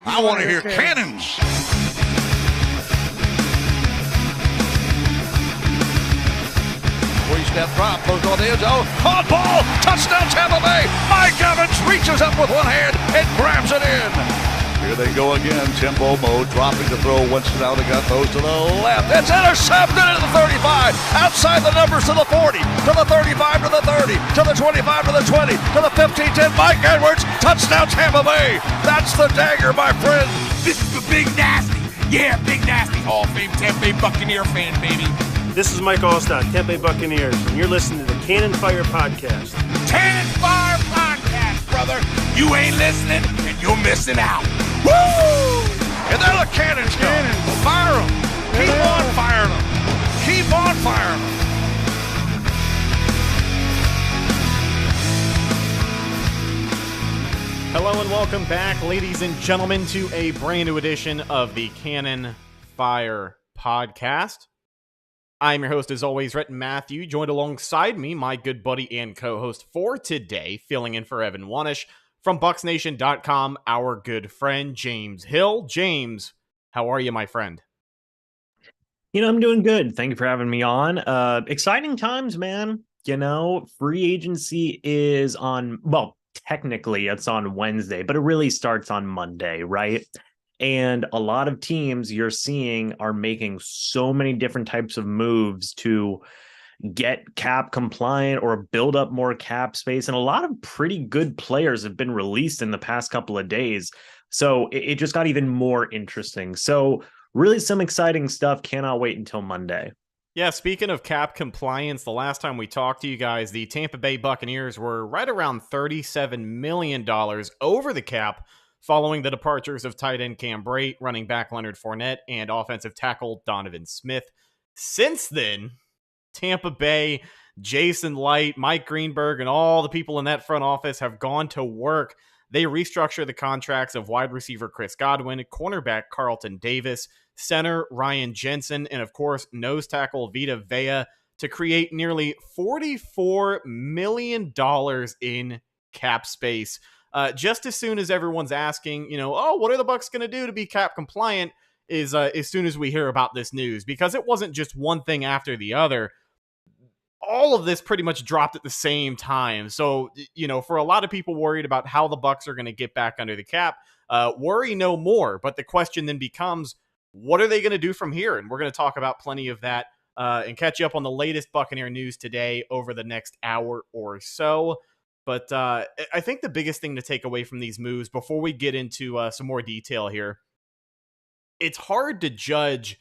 I want to hear cannons. Three-step drop, close on the end zone. Caught ball, touchdown Tampa Bay. Mike Evans reaches up with one hand and grabs it in. Here they go again. Timbo mode, dropping the throw. Winston out again, throws to the left. It's intercepted at the 35. Outside the numbers to the 40, to the 35, to the 30, to the 25, to the 20, to the 15-10. Mike Edwards, touchdown Tampa Bay. That's the dagger, my friend. This is the Big Nasty. Yeah, Big Nasty. Hall of Fame Tampa Bay Buccaneer fan, baby. This is Mike Allstott, Tampa Bay Buccaneers, and you're listening to the Cannon Fire Podcast. Cannon Fire Podcast, brother. You ain't listening, and you're missing out. Woo! And there the cannons go. Fire them. Keep on firing them. Keep on firing them. Hello and welcome back, ladies and gentlemen, to a brand new edition of the Cannon Fire Podcast. I'm your host, as always, Rhett Matthew, joined alongside me, my good buddy and co-host for today, filling in for Evan Wanish, from BucsNation.com, our good friend, James Hill. James, how are you, my friend? You know, I'm doing good. Thank you for having me on. Exciting times, man. You know, free agency is on, well, technically it's on Wednesday, but it really starts on Monday, right? And a lot of teams you're seeing are making so many different types of moves to get cap compliant or build up more cap space. And a lot of pretty good players have been released in the past couple of days. So it just got even more interesting. So really some exciting stuff. Cannot wait until Monday. Yeah, speaking of cap compliance, the last time we talked to you guys, the Tampa Bay Buccaneers were right around $37 million over the cap, following the departures of tight end Cam Brate, running back Leonard Fournette, and offensive tackle Donovan Smith. Since then, Tampa Bay, Jason Light, Mike Greenberg, and all the people in that front office have gone to work. They restructure the contracts of wide receiver Chris Godwin, cornerback Carlton Davis, center Ryan Jensen, and of course, nose tackle Vita Vea to create nearly $44 million in cap space. Just as soon as everyone's asking, what are the Bucs going to do to be cap compliant is as soon as we hear about this news, because it wasn't just one thing after the other. All of this pretty much dropped at the same time. So, for a lot of people worried about how the Bucs are going to get back under the cap, worry no more. But the question then becomes, what are they going to do from here? And we're going to talk about plenty of that and catch you up on the latest Buccaneer news today over the next hour or so. But I think the biggest thing to take away from these moves, before we get into some more detail here, it's hard to judge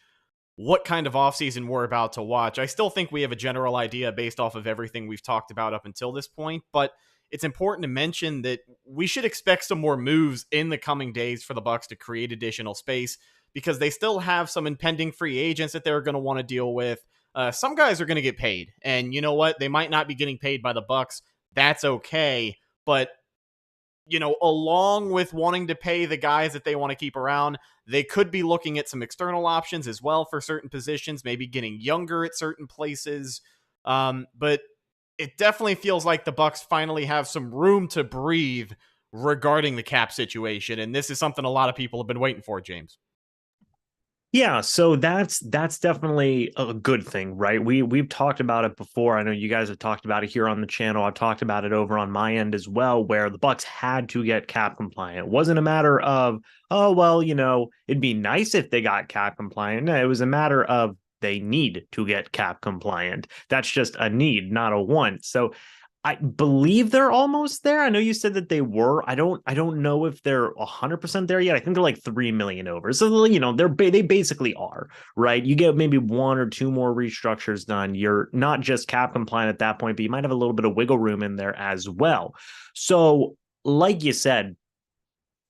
what kind of offseason we're about to watch. I still think we have a general idea based off of everything we've talked about up until this point, but it's important to mention that we should expect some more moves in the coming days for the Bucs to create additional space, because they still have some impending free agents that they're going to want to deal with. Some guys are going to get paid, and you know what? They might not be getting paid by the Bucs. That's okay. But, along with wanting to pay the guys that they want to keep around, they could be looking at some external options as well for certain positions, maybe getting younger at certain places. But it definitely feels like the Bucs finally have some room to breathe regarding the cap situation. And this is something a lot of people have been waiting for, James. Yeah, so that's definitely a good thing, right? We've talked about it before. I know you guys have talked about it here on the channel. I've talked about it over on my end as well, where the Bucs had to get cap compliant. It wasn't a matter of, it'd be nice if they got cap compliant. No, it was a matter of they need to get cap compliant. That's just a need, not a want. So I believe they're almost there. I know you said that they were. I don't know if they're 100% there yet. I think they're like 3 million over. So, they basically are, right? You get maybe one or two more restructures done. You're not just cap compliant at that point, but you might have a little bit of wiggle room in there as well. So, like you said,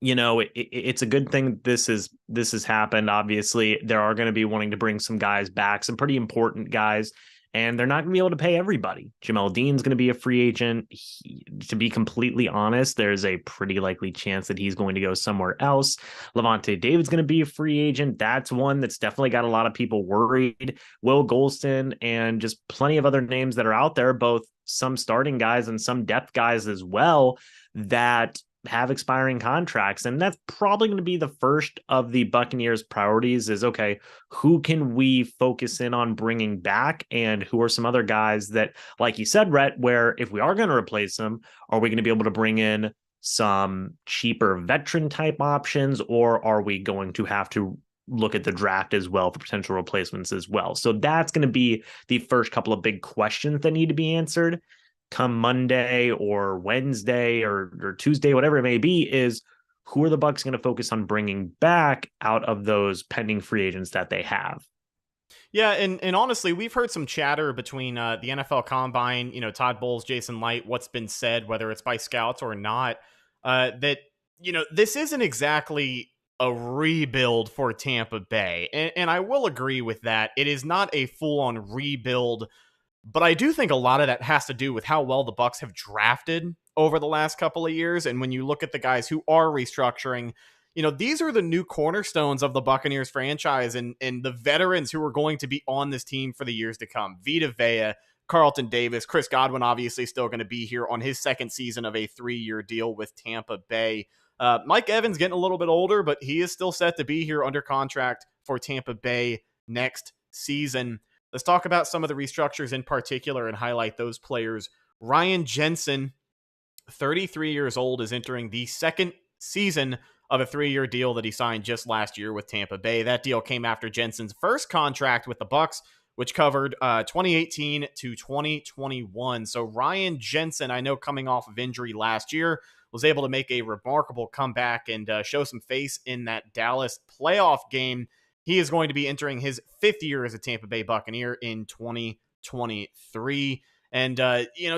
it's a good thing this has happened. Obviously, there are going to be wanting to bring some guys back, some pretty important guys. And they're not going to be able to pay everybody. Jamel Dean's going to be a free agent. To be completely honest, there's a pretty likely chance that he's going to go somewhere else. Lavonte David's going to be a free agent. That's one that's definitely got a lot of people worried. Will Golston and just plenty of other names that are out there, both some starting guys and some depth guys as well, that have expiring contracts. And that's probably going to be the first of the Buccaneers' priorities is, okay, who can we focus in on bringing back, and who are some other guys that, like you said, Rhett, where if we are going to replace them, are we going to be able to bring in some cheaper veteran type options, or are we going to have to look at the draft as well for potential replacements as well? So that's going to be the first couple of big questions that need to be answered come Monday or Wednesday or Tuesday, whatever it may be, is who are the Bucs going to focus on bringing back out of those pending free agents that they have? Yeah, and honestly, we've heard some chatter between the NFL Combine, Todd Bowles, Jason Light, what's been said, whether it's by scouts or not, that, this isn't exactly a rebuild for Tampa Bay. And I will agree with that. It is not a full-on rebuild, but I do think a lot of that has to do with how well the Bucs have drafted over the last couple of years. And when you look at the guys who are restructuring, these are the new cornerstones of the Buccaneers franchise and the veterans who are going to be on this team for the years to come. Vita Vea, Carlton Davis, Chris Godwin obviously still going to be here on his second season of a 3-year deal with Tampa Bay. Mike Evans getting a little bit older, but he is still set to be here under contract for Tampa Bay next season. Let's talk about some of the restructures in particular and highlight those players. Ryan Jensen, 33 years old, is entering the second season of a 3-year deal that he signed just last year with Tampa Bay. That deal came after Jensen's first contract with the Bucs, which covered 2018 to 2021. So Ryan Jensen, I know coming off of injury last year, was able to make a remarkable comeback and show some face in that Dallas playoff game. He is going to be entering his 5th year as a Tampa Bay Buccaneer in 2023. And,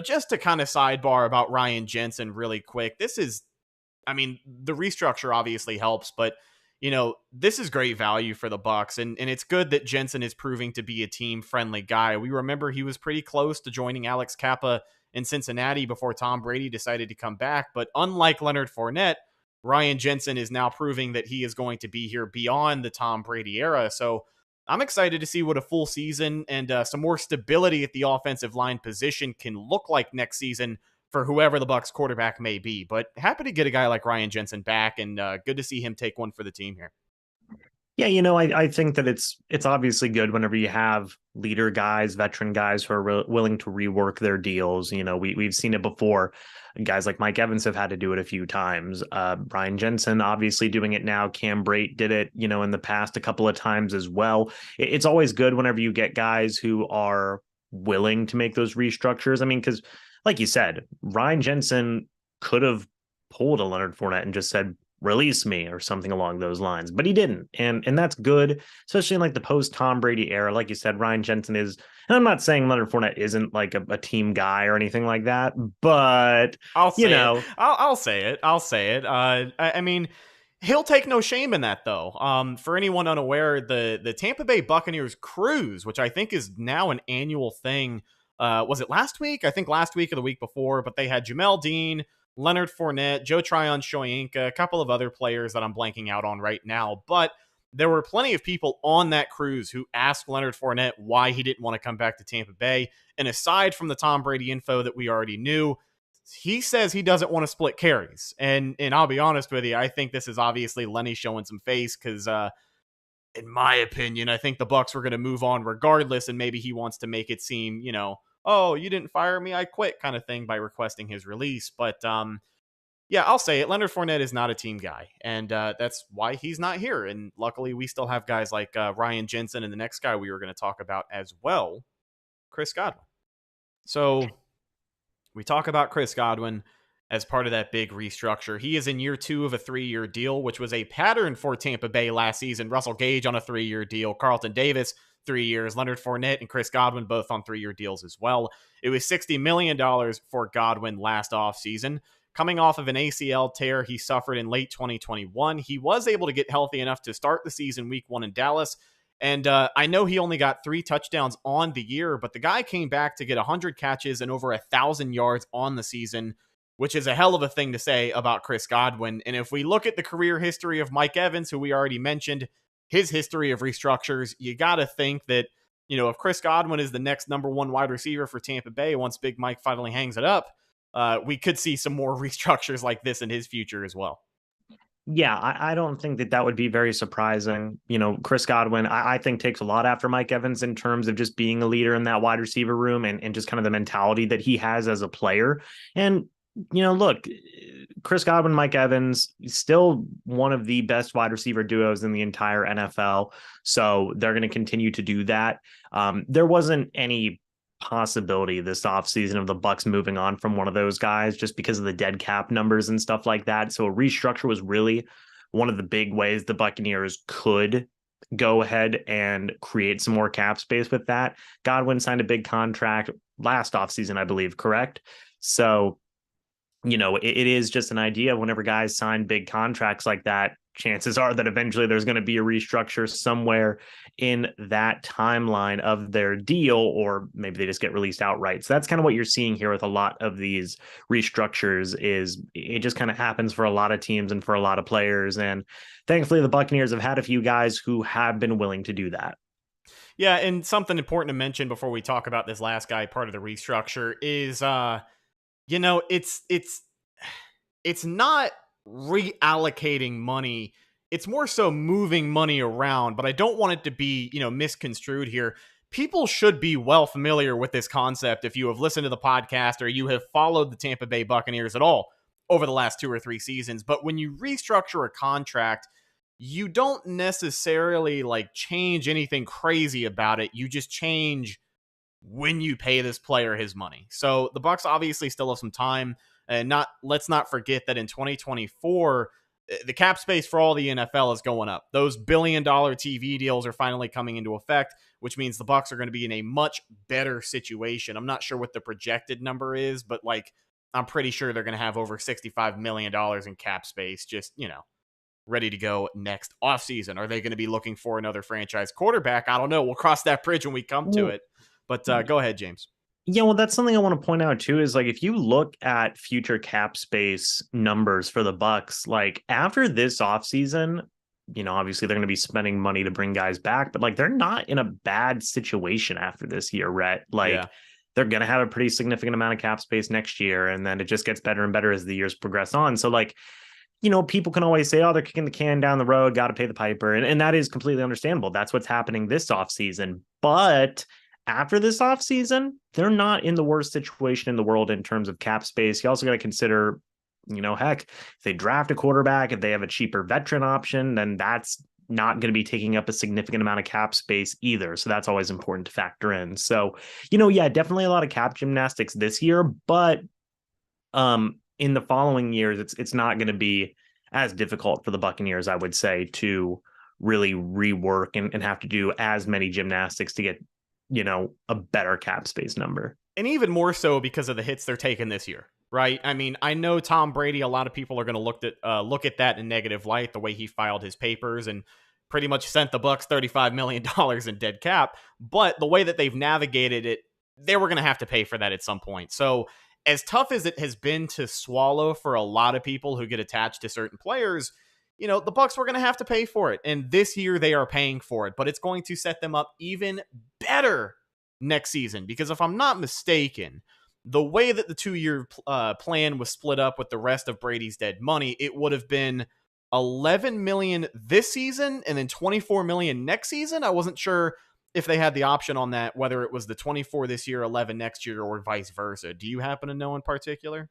just to kind of sidebar about Ryan Jensen really quick, the restructure obviously helps, but, this is great value for the Bucs. And it's good that Jensen is proving to be a team-friendly guy. We remember he was pretty close to joining Alex Kappa in Cincinnati before Tom Brady decided to come back. But unlike Leonard Fournette, Ryan Jensen is now proving that he is going to be here beyond the Tom Brady era. So I'm excited to see what a full season and some more stability at the offensive line position can look like next season for whoever the Bucs quarterback may be. But happy to get a guy like Ryan Jensen back, and good to see him take one for the team here. Yeah, I think that it's obviously good whenever you have leader guys, veteran guys who are willing to rework their deals. We've seen it before. Guys like Mike Evans have had to do it a few times. Ryan Jensen obviously doing it now. Cam Brate did it, in the past a couple of times as well. It's always good whenever you get guys who are willing to make those restructures. Because like you said, Ryan Jensen could have pulled a Leonard Fournette and just said, release me or something along those lines, but he didn't. And that's good, especially in like the post Tom Brady era. Like you said, Ryan Jensen is, and I'm not saying Leonard Fournette isn't like a team guy or anything like that, but I'll say it. He'll take no shame in that though. For anyone unaware, the Tampa Bay Buccaneers cruise, which I think is now an annual thing. Was it last week? I think last week or the week before, but they had Jamel Dean, Leonard Fournette, Joe Tryon-Shoyinka, a couple of other players that I'm blanking out on right now. But there were plenty of people on that cruise who asked Leonard Fournette why he didn't want to come back to Tampa Bay. And aside from the Tom Brady info that we already knew, he says he doesn't want to split carries. And I'll be honest with you, I think this is obviously Lenny showing some face because, in my opinion, I think the Bucs were going to move on regardless, and maybe he wants to make it seem, oh, you didn't fire me, I quit kind of thing by requesting his release. But yeah, I'll say it. Leonard Fournette is not a team guy, and that's why he's not here. And luckily, we still have guys like Ryan Jensen and the next guy we were going to talk about as well, Chris Godwin. So we talk about Chris Godwin as part of that big restructure. He is in year 2 of a 3-year deal, which was a pattern for Tampa Bay last season. Russell Gage on a 3-year deal, Carlton Davis 3 years, Leonard Fournette and Chris Godwin both on 3-year deals as well. It was $60 million for Godwin last offseason. Coming off of an ACL tear he suffered in late 2021, he was able to get healthy enough to start the season week 1 in Dallas. And I know he only got 3 touchdowns on the year, but the guy came back to get 100 catches and over 1,000 yards on the season, which is a hell of a thing to say about Chris Godwin. And if we look at the career history of Mike Evans, who we already mentioned, his history of restructures, you got to think that, if Chris Godwin is the next number 1 wide receiver for Tampa Bay once Big Mike finally hangs it up, we could see some more restructures like this in his future as well. Yeah, I don't think that would be very surprising. Chris Godwin, I think takes a lot after Mike Evans in terms of just being a leader in that wide receiver room and just kind of the mentality that he has as a player. And, look, Chris Godwin, Mike Evans, still one of the best wide receiver duos in the entire NFL. So they're going to continue to do that. There wasn't any possibility this offseason of the Bucs moving on from one of those guys just because of the dead cap numbers and stuff like that. So a restructure was really one of the big ways the Buccaneers could go ahead and create some more cap space with that. Godwin signed a big contract last offseason, I believe, correct? So, it is just an idea. Whenever guys sign big contracts like that, chances are that eventually there's going to be a restructure somewhere in that timeline of their deal, or maybe they just get released outright. So that's kind of what you're seeing here with a lot of these restructures. Is it just kind of happens for a lot of teams and for a lot of players. And thankfully the Buccaneers have had a few guys who have been willing to do that. Yeah, and something important to mention before we talk about this last guy, part of the restructure, is it's not reallocating money. It's more so moving money around, but I don't want it to be, misconstrued here. People should be well familiar with this concept if you have listened to the podcast or you have followed the Tampa Bay Buccaneers at all over the last 2 or 3 seasons. But when you restructure a contract, you don't necessarily change anything crazy about it. You just change when you pay this player his money. So the Bucs obviously still have some time. And let's not forget that in 2024, the cap space for all the NFL is going up. Those $1 billion TV deals are finally coming into effect, which means the Bucs are going to be in a much better situation. I'm not sure what the projected number is, but I'm pretty sure they're going to have over $65 million in cap space, just, ready to go next offseason. Are they going to be looking for another franchise quarterback? I don't know. We'll cross that bridge when we come to it. But go ahead, James. Yeah, well, that's something I want to point out too, is if you look at future cap space numbers for the Bucs, after this offseason, obviously they're going to be spending money to bring guys back, but they're not in a bad situation after this year, Rhett. They're going to have a pretty significant amount of cap space next year, and then it just gets better and better as the years progress on. So people can always say, oh, they're kicking the can down the road, got to pay the piper. And that is completely understandable. That's what's happening this offseason. But after this offseason, they're not in the worst situation in the world in terms of cap space. You also got to consider, heck, if they draft a quarterback, if they have a cheaper veteran option, then that's not going to be taking up a significant amount of cap space either. So that's always important to factor in. So, yeah, definitely a lot of cap gymnastics this year, but in the following years, it's not going to be as difficult for the Buccaneers, I would say, to really rework and have to do as many gymnastics to get a better cap space number. And even more so because of the hits they're taking this year, right? I mean, I know Tom Brady, a lot of people are going to look at that in negative light, the way he filed his papers and pretty much sent the Bucs $35 million in dead cap. But the way that they've navigated it, they were going to have to pay for that at some point. So as tough as it has been to swallow for a lot of people who get attached to certain players, the Bucs were going to have to pay for it. And this year they are paying for it, but it's going to set them up even better next season. Because if I'm not mistaken, the way that the 2-year plan was split up with the rest of Brady's dead money, it would have been $11 million this season and then $24 million next season. I wasn't sure if they had the option on that, whether it was the 24 this year, 11 next year, or vice versa. Do you happen to know in particular?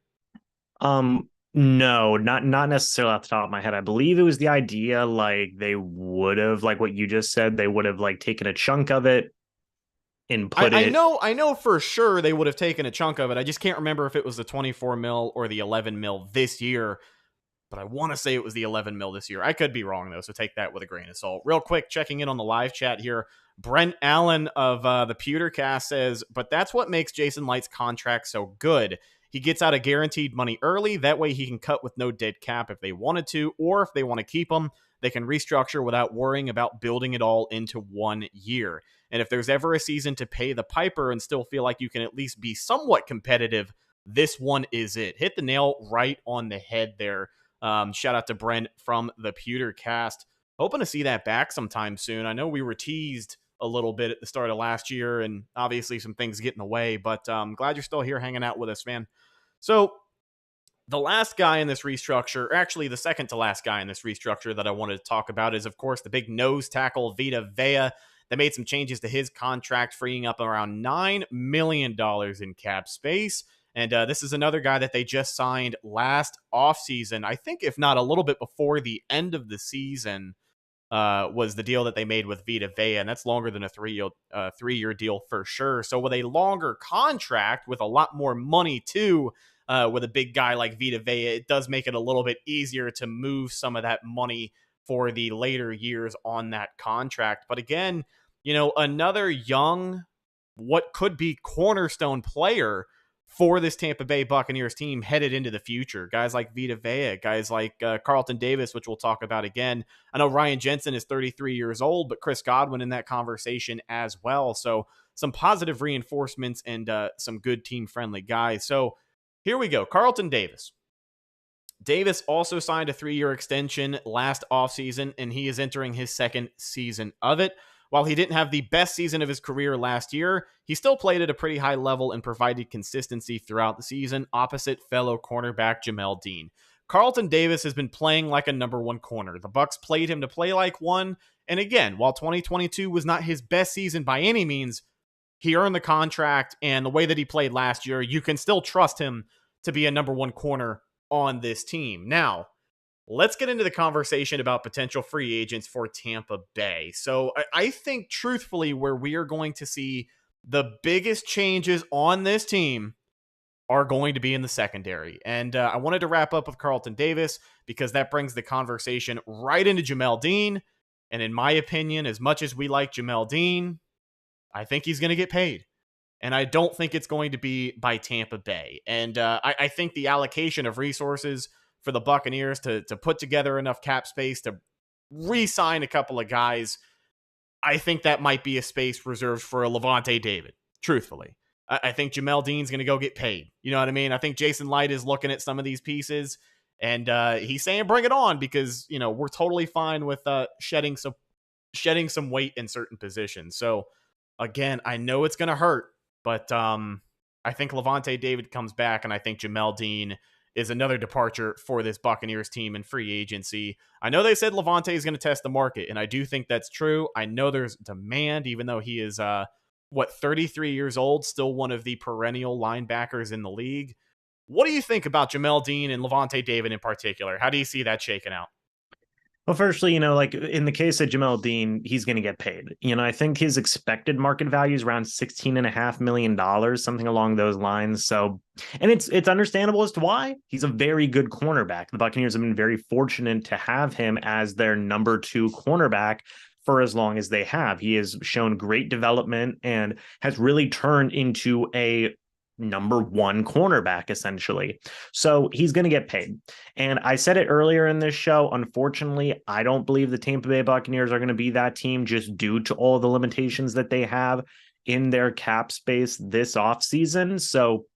No, not necessarily off the top of my head. I believe it was the idea they would have, what you just said, they would have taken a chunk of it and put it. I know for sure they would have taken a chunk of it. I just can't remember if it was the 24 mil or the 11 mil this year, but I want to say it was the 11 mil this year. I could be wrong though, so take that with a grain of salt. Real quick, checking in on the live chat here. Brent Allen of the Pewtercast says, but that's what makes Jason Light's contract so good. He gets out of guaranteed money early. That way he can cut with no dead cap if they wanted to, or if they want to keep him, they can restructure without worrying about building it all into 1 year. And if there's ever a season to pay the piper and still feel like you can at least be somewhat competitive, this one is it. Hit the nail right on the head there. Shout out to Brent from the Pewtercast. Hoping to see that back sometime soon. I know we were teased a little bit at the start of last year, and obviously some things get in the way, but I'm glad you're still here hanging out with us, man. So the last guy in this restructure, or actually the second to last guy in this restructure that I wanted to talk about is, of course, the big nose tackle Vita Vea. They made some changes to his contract, freeing up around $9 million in cap space. And this is another guy that they just signed last offseason. I think if not a little bit before the end of the season was the deal that they made with Vita Vea. And that's longer than a three-year deal for sure. So with a longer contract with a lot more money too, with a big guy like Vita Vea, it does make it a little bit easier to move some of that money for the later years on that contract. But again, another young, what could be cornerstone player for this Tampa Bay Buccaneers team headed into the future. Guys like Vita Vea, guys like Carlton Davis, which we'll talk about again. I know Ryan Jensen is 33 years old, but Chris Godwin in that conversation as well. So some positive reinforcements and some good team-friendly guys. So here we go. Carlton Davis. Davis also signed a 3-year extension last offseason, and he is entering his second season of it. While he didn't have the best season of his career last year, he still played at a pretty high level and provided consistency throughout the season opposite fellow cornerback Jamel Dean. Carlton Davis has been playing like a number one corner. The Bucs played him to play like one, and again, while 2022 was not his best season by any means, he earned the contract, and the way that he played last year, you can still trust him to be a number one corner on this team. Now, let's get into the conversation about potential free agents for Tampa Bay. So I think, truthfully, where we are going to see the biggest changes on this team are going to be in the secondary. And I wanted to wrap up with Carlton Davis because that brings the conversation right into Jamel Dean. And in my opinion, as much as we like Jamel Dean, I think he's going to get paid. And I don't think it's going to be by Tampa Bay. And I think the allocation of resources for the Buccaneers to put together enough cap space to re-sign a couple of guys, I think that might be a space reserved for a Lavonte David, truthfully. I think Jamel Dean's going to go get paid. You know what I mean? I think Jason Light is looking at some of these pieces, and he's saying bring it on because, we're totally fine with shedding some weight in certain positions. So, again, I know it's going to hurt, but I think Lavonte David comes back, and I think Jamel Dean is another departure for this Buccaneers team in free agency. I know they said Lavonte is going to test the market, and I do think that's true. I know there's demand, even though he is, 33 years old, still one of the perennial linebackers in the league. What do you think about Jamel Dean and Lavonte David in particular? How do you see that shaking out? Well, firstly, like in the case of Jamel Dean, he's going to get paid. I think his expected market value is around $16.5 million, something along those lines. So, and it's understandable as to why. He's a very good cornerback. The Buccaneers have been very fortunate to have him as their number 2 cornerback for as long as they have. He has shown great development and has really turned into a number 1 cornerback, essentially. So he's going to get paid. And I said it earlier in this show, unfortunately, I don't believe the Tampa Bay Buccaneers are going to be that team just due to all the limitations that they have in their cap space this offseason. So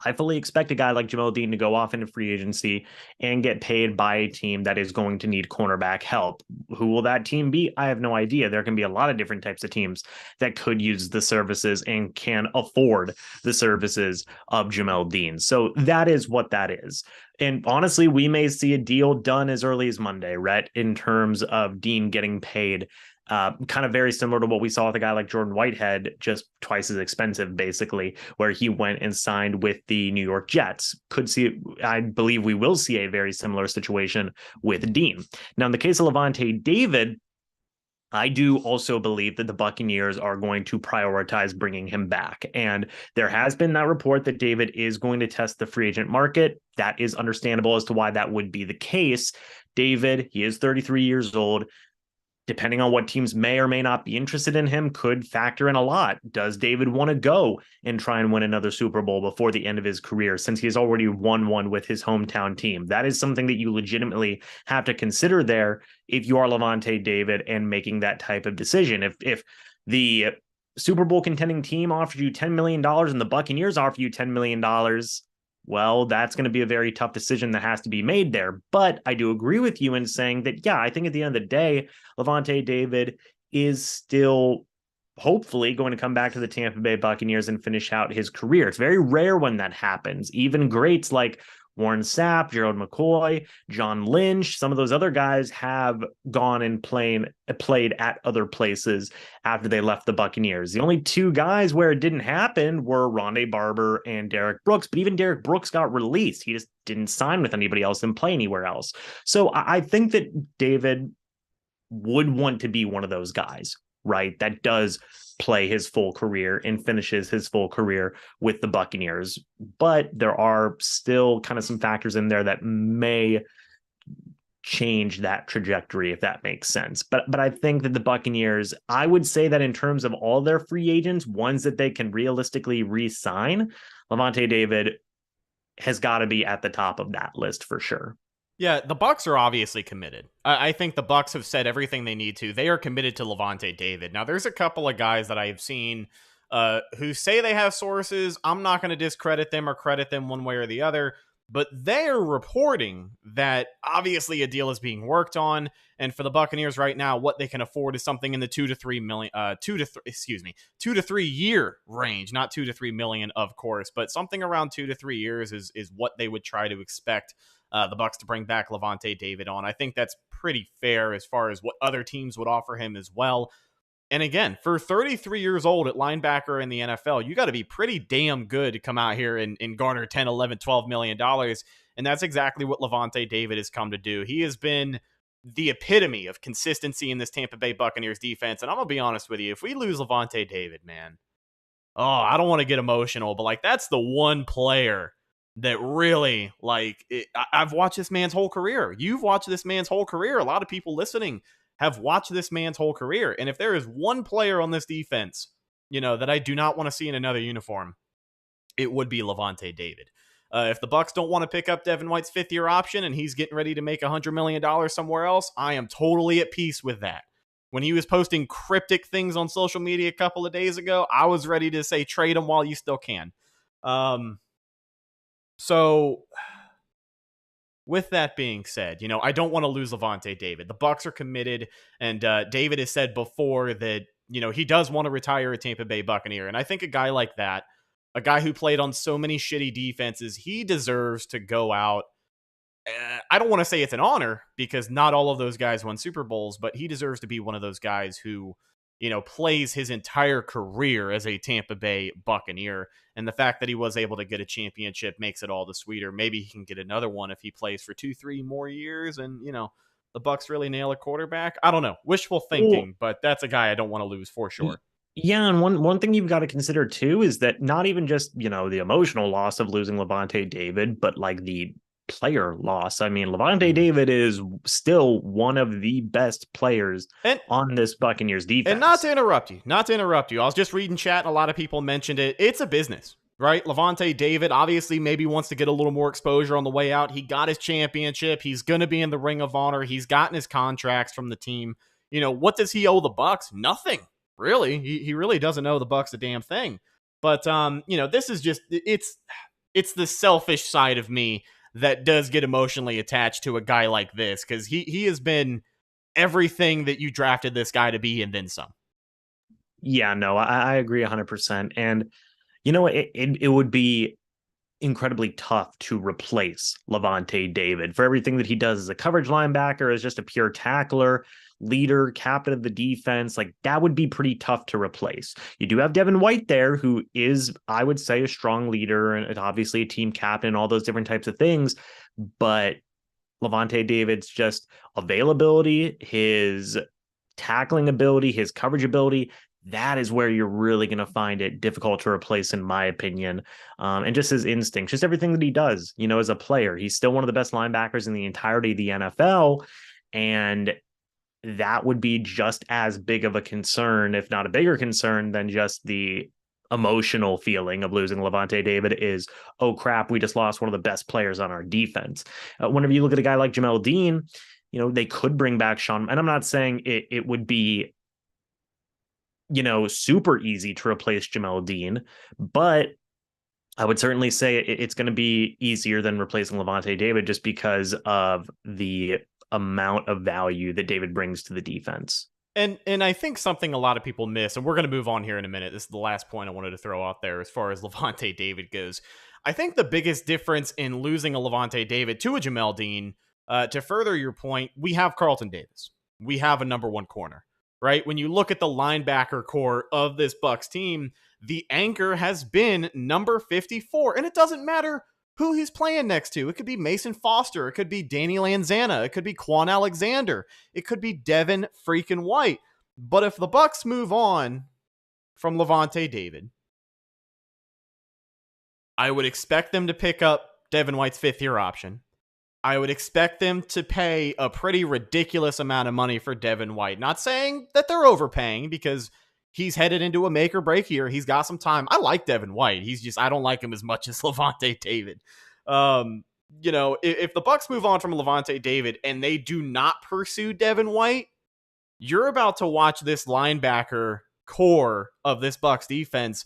I fully expect a guy like Jamel Dean to go off into free agency and get paid by a team that is going to need cornerback help. Who will that team be? I have no idea. There can be a lot of different types of teams that could use the services and can afford the services of Jamel Dean. So that is what that is. And honestly, we may see a deal done as early as Monday, Rhett, in terms of Dean getting paid. Kind of very similar to what we saw with a guy like Jordan Whitehead, just twice as expensive, basically, where he went and signed with the New York Jets. I believe we will see a very similar situation with Dean. Now, in the case of Lavonte David, I do also believe that the Buccaneers are going to prioritize bringing him back. And there has been that report that David is going to test the free agent market. That is understandable as to why that would be the case. David, he is 33 years old. Depending on what teams may or may not be interested in him, could factor in a lot. Does David want to go and try and win another Super Bowl before the end of his career, since he has already won one with his hometown team? That is something that you legitimately have to consider there if you are Lavonte David and making that type of decision. If the Super Bowl contending team offers you $10 million and the Buccaneers offer you $10 million, well, that's going to be a very tough decision that has to be made there. But I do agree with you in saying that, yeah, I think at the end of the day, Lavonte David is still hopefully going to come back to the Tampa Bay Buccaneers and finish out his career. It's very rare when that happens. Even greats like Warren Sapp, Gerald McCoy, John Lynch, some of those other guys have gone and played at other places after they left the Buccaneers. The only two guys where it didn't happen were Rondé Barber and Derek Brooks, but even Derek Brooks got released. He just didn't sign with anybody else and play anywhere else. So I think that David would want to be one of those guys, right? That does play his full career and finishes his full career with the Buccaneers. But there are still kind of some factors in there that may change that trajectory, if that makes sense. But I think that the Buccaneers, I would say that in terms of all their free agents, ones that they can realistically re-sign, Lavonte David has got to be at the top of that list for sure. Yeah, the Bucs are obviously committed. I think the Bucs have said everything they need to. They are committed to Lavonte David. Now, there's a couple of guys that I have seen who say they have sources. I'm not going to discredit them or credit them one way or the other, but they are reporting that obviously a deal is being worked on. And for the Buccaneers right now, what they can afford is something in the 2 to 3 year range, not 2 to 3 million, of course, but something around 2 to 3 years is what they would try to expect the Bucs to bring back Lavonte David on. I think that's pretty fair as far as what other teams would offer him as well. And again, for 33 years old at linebacker in the NFL, you got to be pretty damn good to come out here and garner 10, 11, 12 million dollars. And that's exactly what Lavonte David has come to do. He has been the epitome of consistency in this Tampa Bay Buccaneers defense. And I'm going to be honest with you, if we lose Lavonte David, man, I don't want to get emotional, but like that's the one player that really, I've watched this man's whole career. You've watched this man's whole career. A lot of people listening have watched this man's whole career. And if there is one player on this defense, that I do not want to see in another uniform, it would be Lavonte David. If the Bucs don't want to pick up Devin White's 5th-year option and he's getting ready to make $100 million somewhere else, I am totally at peace with that. When he was posting cryptic things on social media a couple of days ago, I was ready to say trade him while you still can. So with that being said, I don't want to lose Lavonte David. The Bucs are committed, and David has said before that, he does want to retire a Tampa Bay Buccaneer. And I think a guy like that, a guy who played on so many shitty defenses, he deserves to go out. I don't want to say it's an honor because not all of those guys won Super Bowls, but he deserves to be one of those guys who, plays his entire career as a Tampa Bay Buccaneer. And the fact that he was able to get a championship makes it all the sweeter. Maybe he can get another one if he plays for 2-3 more years and, the Bucs really nail a quarterback. I don't know. Wishful thinking, but that's a guy I don't want to lose for sure. Yeah, and one thing you've got to consider too is that not even just, the emotional loss of losing Lavonte David, but like the player loss. I mean, Lavonte David is still one of the best players on this Buccaneers defense. And not to interrupt you. I was just reading chat and a lot of people mentioned it. It's a business, right? Lavonte David obviously maybe wants to get a little more exposure on the way out. He got his championship. He's going to be in the Ring of Honor. He's gotten his contracts from the team. What does he owe the Bucs? Nothing, really. He really doesn't owe the Bucs a damn thing. But, this is just, it's the selfish side of me that does get emotionally attached to a guy like this, because he has been everything that you drafted this guy to be and then some. Yeah, no, I agree 100%. And, it would be incredibly tough to replace Lavonte David for everything that he does as a coverage linebacker, as just a pure tackler, leader, captain of the defense. Like that would be pretty tough to replace. You do have Devin White there, who is, I would say, a strong leader and obviously a team captain, all those different types of things. But Lavonte David's just availability, his tackling ability, his coverage ability, that is where you're really going to find it difficult to replace, in my opinion. And just his instincts, just everything that he does, as a player. He's still one of the best linebackers in the entirety of the NFL. And that would be just as big of a concern, if not a bigger concern, than just the emotional feeling of losing Lavonte David is, oh crap, we just lost one of the best players on our defense. Whenever you look at a guy like Jamel Dean, they could bring back Sean, and I'm not saying it would be, super easy to replace Jamel Dean, but I would certainly say it's going to be easier than replacing Lavonte David just because of the amount of value that David brings to the defense. And I think something a lot of people miss, and we're going to move on here in a minute. This is the last point I wanted to throw out there as far as Levante David goes. I think the biggest difference in losing a Levante David to a Jamel Dean, to further your point, we have Carlton Davis. We have a number one corner, right? When you look at the linebacker core of this Bucs team, the anchor has been number 54, and it doesn't matter who he's playing next to. It could be Mason Foster. It could be Danny Lanzana. It could be Quan Alexander. It could be Devin freaking White. But if the Bucs move on from Levante David, I would expect them to pick up Devin White's fifth-year option. I would expect them to pay a pretty ridiculous amount of money for Devin White. Not saying that they're overpaying, because he's headed into a make or break year. He's got some time. I like Devin White. I don't like him as much as Levante David. If the Bucs move on from Levante David and they do not pursue Devin White, you're about to watch this linebacker core of this Bucs defense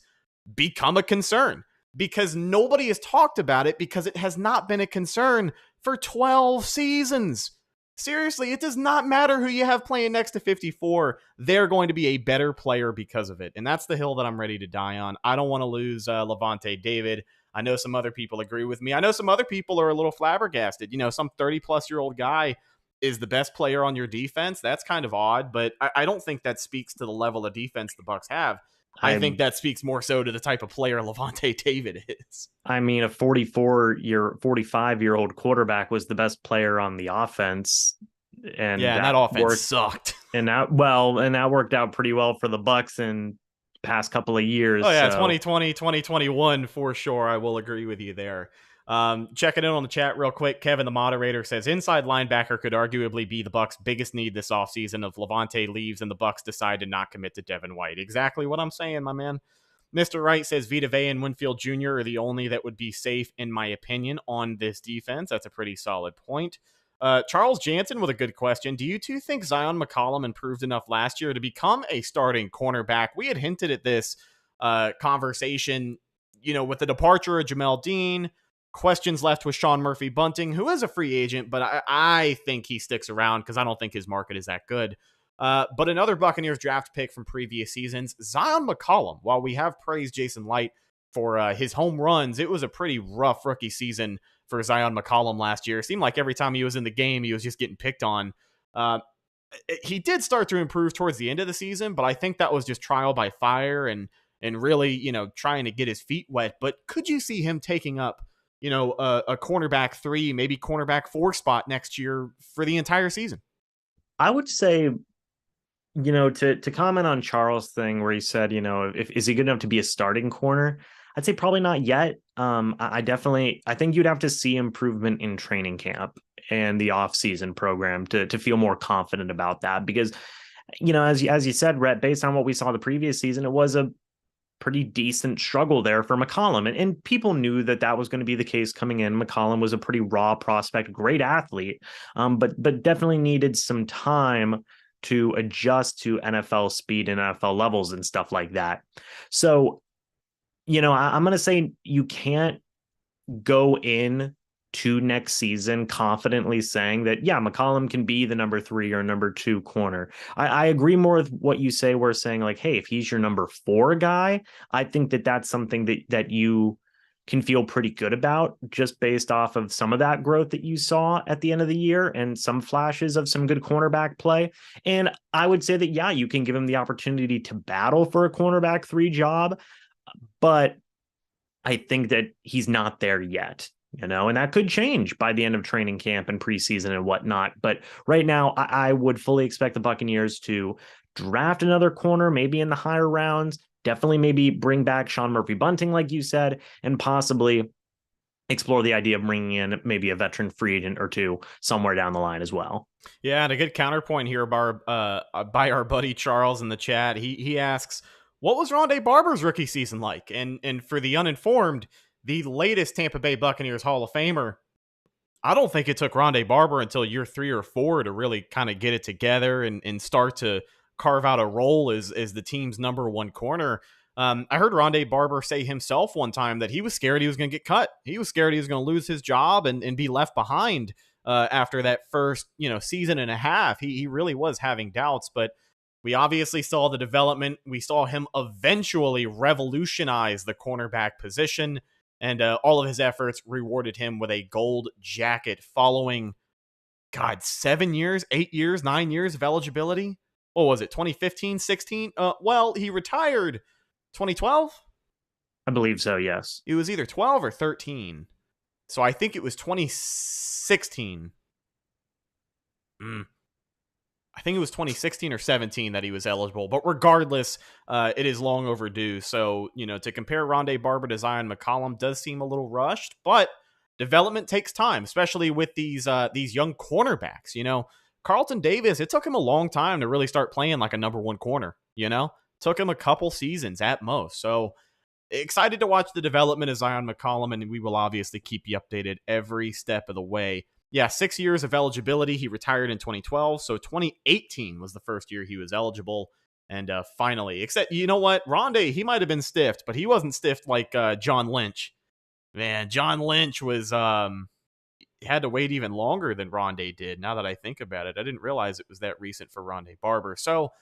become a concern, because nobody has talked about it, because it has not been a concern for 12 seasons. Seriously, it does not matter who you have playing next to 54. They're going to be a better player because of it. And that's the hill that I'm ready to die on. I don't want to lose Levante David. I know some other people agree with me. I know some other people are a little flabbergasted. Some 30-plus-year-old guy is the best player on your defense. That's kind of odd, but I don't think that speaks to the level of defense the Bucs have. I think that speaks more so to the type of player Levante David is. I mean, a 45-year-old quarterback was the best player on the offense. And that offense sucked. And that worked out pretty well for the Bucs in past couple of years. Oh yeah, 2020, 2021 for sure. I will agree with you there. Checking in on the chat real quick. Kevin, the moderator, says inside linebacker could arguably be the Bucs' biggest need this offseason if Levante leaves and the Bucs decide to not commit to Devin White. Exactly what I'm saying, my man. Mr. Wright says Vita Vea and Winfield Jr. are the only that would be safe, in my opinion, on this defense. That's a pretty solid point. Charles Jansen with a good question. Do you two think Zion McCollum improved enough last year to become a starting cornerback? We had hinted at this conversation, with the departure of Jamel Dean. Questions left with Sean Murphy-Bunting, who is a free agent, but I think he sticks around because I don't think his market is that good. But another Buccaneers draft pick from previous seasons, Zion McCollum. While we have praised Jason Light for his home runs, it was a pretty rough rookie season for Zion McCollum last year. It seemed like every time he was in the game, he was just getting picked on. He did start to improve towards the end of the season, but I think that was just trial by fire and really, trying to get his feet wet. But could you see him taking up a cornerback 3, maybe cornerback 4 spot next year for the entire season? I would say, to comment on Charles' thing where he said, is he good enough to be a starting corner? I'd say probably not yet. I think you'd have to see improvement in training camp and the offseason program to feel more confident about that. Because, as you said, Rhett, based on what we saw the previous season, it was a pretty decent struggle there for McCollum. And people knew that was going to be the case coming in. McCollum was a pretty raw prospect, great athlete, but definitely needed some time to adjust to NFL speed and NFL levels and stuff like that. So, I'm going to say you can't go in to next season confidently saying that, McCollum can be the number 3 or number 2 corner. I agree more with what you say. We're saying like, hey, if he's your number 4 guy, I think that's something that you can feel pretty good about just based off of some of that growth that you saw at the end of the year and some flashes of some good cornerback play. And I would say that, you can give him the opportunity to battle for a cornerback 3 job, but I think that he's not there yet. And that could change by the end of training camp and preseason and whatnot. But right now, I would fully expect the Buccaneers to draft another corner, maybe in the higher rounds, definitely maybe bring back Sean Murphy-Bunting, like you said, and possibly explore the idea of bringing in maybe a veteran free agent or 2 somewhere down the line as well. Yeah, and a good counterpoint here by our buddy Charles in the chat. He asks, what was Rondé Barber's rookie season like? And for the uninformed, the latest Tampa Bay Buccaneers Hall of Famer, I don't think it took Rondé Barber until year 3 or 4 to really kind of get it together and start to carve out a role as the team's number 1 corner. I heard Rondé Barber say himself one time that he was scared he was going to get cut. He was scared he was going to lose his job and be left behind after that first season and a half. He really was having doubts, but We obviously saw the development. We saw him eventually revolutionize the cornerback position, and all of his efforts rewarded him with a gold jacket following, 7 years, 8 years, 9 years of eligibility. What was it, 2015, 16? Well, he retired 2012? I believe so, yes. It was either 12 or 13. So I think it was 2016. I think it was 2016 or 17 that he was eligible. But regardless, it is long overdue. So, to compare Rondé Barber to Zion McCollum does seem a little rushed. But development takes time, especially with these young cornerbacks. Carlton Davis, it took him a long time to really start playing like a number one corner. Took him a couple seasons at most. So excited to watch the development of Zion McCollum, and we will obviously keep you updated every step of the way. Yeah, 6 years of eligibility. He retired in 2012, so 2018 was the first year he was eligible. And finally, except, you know what? Rondé, he might have been stiffed, but he wasn't stiffed like John Lynch. Man, John Lynch was had to wait even longer than Rondé did. Now that I think about it, I didn't realize it was that recent for Rondé Barber. So,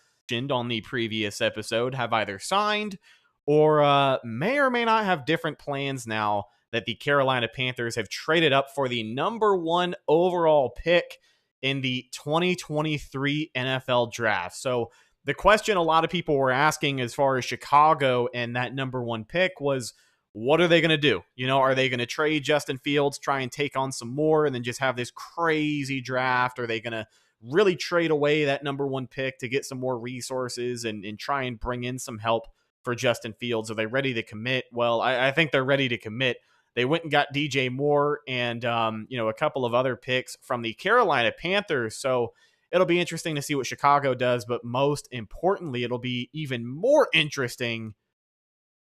on the previous episode, have either signed or may or may not have different plans now that the Carolina Panthers have traded up for the number 1 overall pick in the 2023 NFL draft. So the question a lot of people were asking as far as Chicago and that number 1 pick was, what are they going to do? Are they going to trade Justin Fields, try and take on some more, and then just have this crazy draft? Are they going to really trade away that number 1 pick to get some more resources and try and bring in some help for Justin Fields? Are they ready to commit? Well, I think they're ready to commit. They went and got DJ Moore and, a couple of other picks from the Carolina Panthers. So it'll be interesting to see what Chicago does. But most importantly, it'll be even more interesting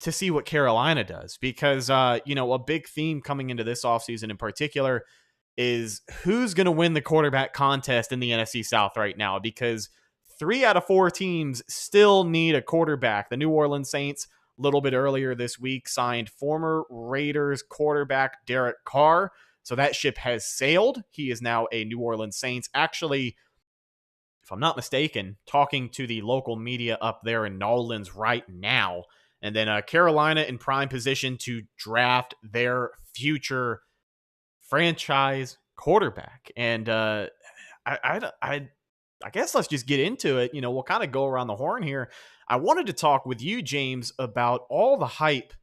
to see what Carolina does. Because, a big theme coming into this offseason in particular is who's going to win the quarterback contest in the NFC South right now. Because 3 out of 4 teams still need a quarterback. The New Orleans Saints, a little bit earlier this week, signed former Raiders quarterback Derek Carr. So that ship has sailed. He is now a New Orleans Saints. Actually, if I'm not mistaken, talking to the local media up there in New Orleans right now. And then Carolina in prime position to draft their future franchise quarterback. And I guess let's just get into it. We'll kind of go around the horn here. I wanted to talk with you, James, about all the hype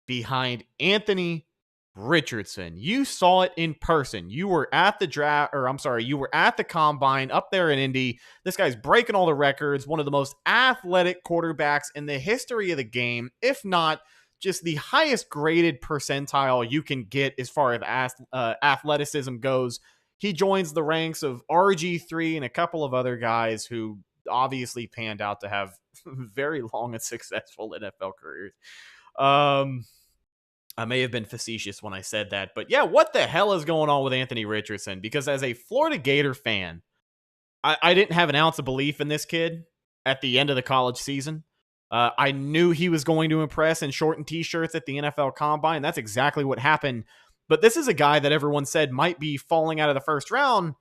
behind Anthony Richardson. You saw it in person. You were at the draft, you were at the combine up there in Indy. This guy's breaking all the records, one of the most athletic quarterbacks in the history of the game, if not just the highest graded percentile you can get as far as athleticism goes. He joins the ranks of RG3 and a couple of other guys who obviously panned out to have very long and successful NFL careers. I may have been facetious when I said that, but yeah, what the hell is going on with Anthony Richardson? Because as a Florida Gator fan, I didn't have an ounce of belief in this kid at the end of the college season. I knew he was going to impress in shortened t-shirts at the NFL Combine. That's exactly what happened. But this is a guy that everyone said might be falling out of the first round,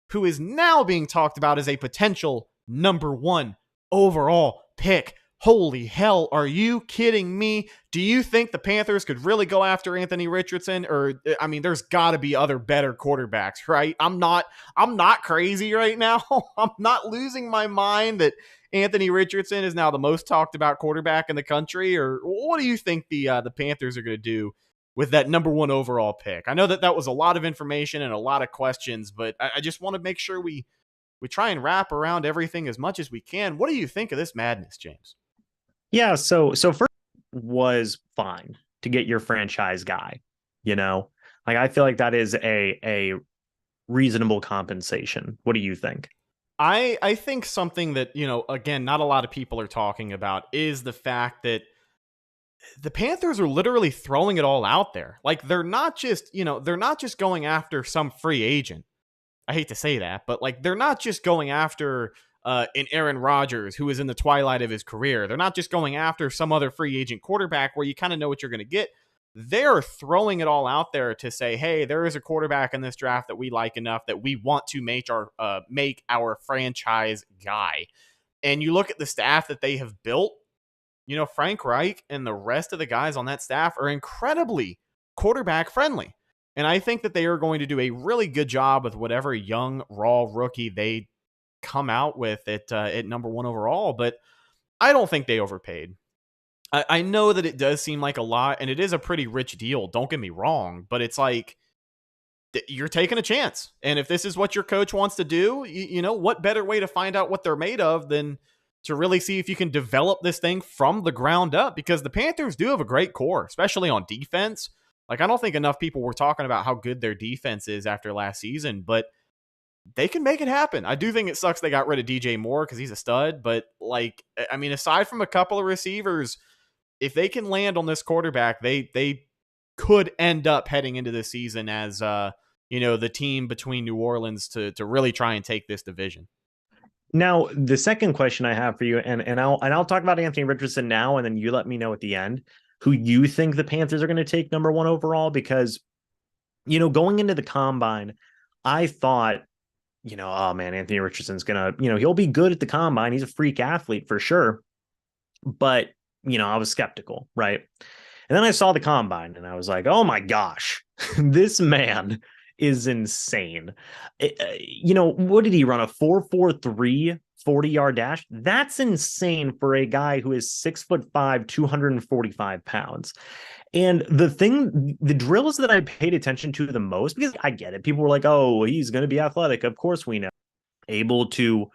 who is now being talked about as a potential number 1 overall pick. Holy hell, are you kidding me? Do you think the Panthers could really go after Anthony Richardson? Or, there's got to be other better quarterbacks, right? I'm not crazy right now. I'm not losing my mind that Anthony Richardson is now the most talked about quarterback in the country. Or what do you think the Panthers are going to do with that number 1 overall pick? I know that was a lot of information and a lot of questions, but I just want to make sure we try and wrap around everything as much as we can. What do you think of this madness, James? Yeah, so first was fine to get your franchise guy, I feel like that is a reasonable compensation. What do you think? I think something that, again, not a lot of people are talking about is the fact that the Panthers are literally throwing it all out there. Like, they're not just going after some free agent. I hate to say that, but they're not just going after an Aaron Rodgers who is in the twilight of his career. They're not just going after some other free agent quarterback where you kind of know what you're going to get. They're throwing it all out there to say, hey, there is a quarterback in this draft that we like enough that we want to make our franchise guy. and you look at the staff that they have built, Frank Reich and the rest of the guys on that staff are incredibly quarterback friendly. And I think that they are going to do a really good job with whatever young, raw rookie they come out with at number 1 overall. But I don't think they overpaid. I know that it does seem like a lot, and it is a pretty rich deal. Don't get me wrong, but it's like you're taking a chance. And if this is what your coach wants to do, what better way to find out what they're made of than to really see if you can develop this thing from the ground up? Because the Panthers do have a great core, especially on defense. Like, I don't think enough people were talking about how good their defense is after last season, but they can make it happen. I do think it sucks they got rid of DJ Moore because he's a stud, but aside from a couple of receivers, if they can land on this quarterback, they could end up heading into the season as the team between New Orleans to really try and take this division. Now, the second question I have for you, and I'll talk about Anthony Richardson now, and then you let me know at the end who you think the Panthers are going to take number 1 overall, because going into the combine, I thought, oh man, Anthony Richardson's gonna, he'll be good at the combine. He's a freak athlete for sure, but I was skeptical, right? And then I saw the combine and I was like, oh my gosh, this man is insane. What did he run? A 4.43 40-yard dash? That's insane for a guy who is 6'5", 245 pounds. And the drills that I paid attention to the most, because I get it. People were like, oh, he's going to be athletic. Of course we know. Able to,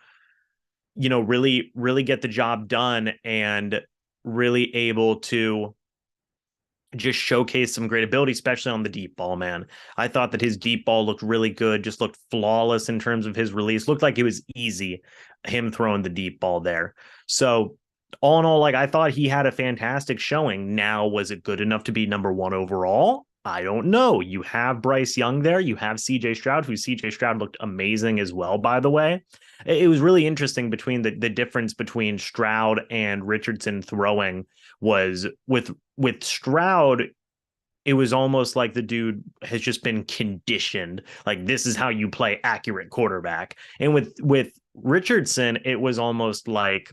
really, really get the job done and really able to just showcase some great ability, especially on the deep ball, man. I thought that his deep ball looked really good, just looked flawless in terms of his release. Looked like it was easy, him throwing the deep ball there. So all in all, I thought he had a fantastic showing. Now, was it good enough to be number 1 overall? I don't know. You have Bryce Young there. You have CJ Stroud, who CJ Stroud looked amazing as well, by the way. It was really interesting between the difference between Stroud and Richardson throwing was with Stroud, it was almost like the dude has just been conditioned. Like, this is how you play accurate quarterback. And with Richardson, it was almost like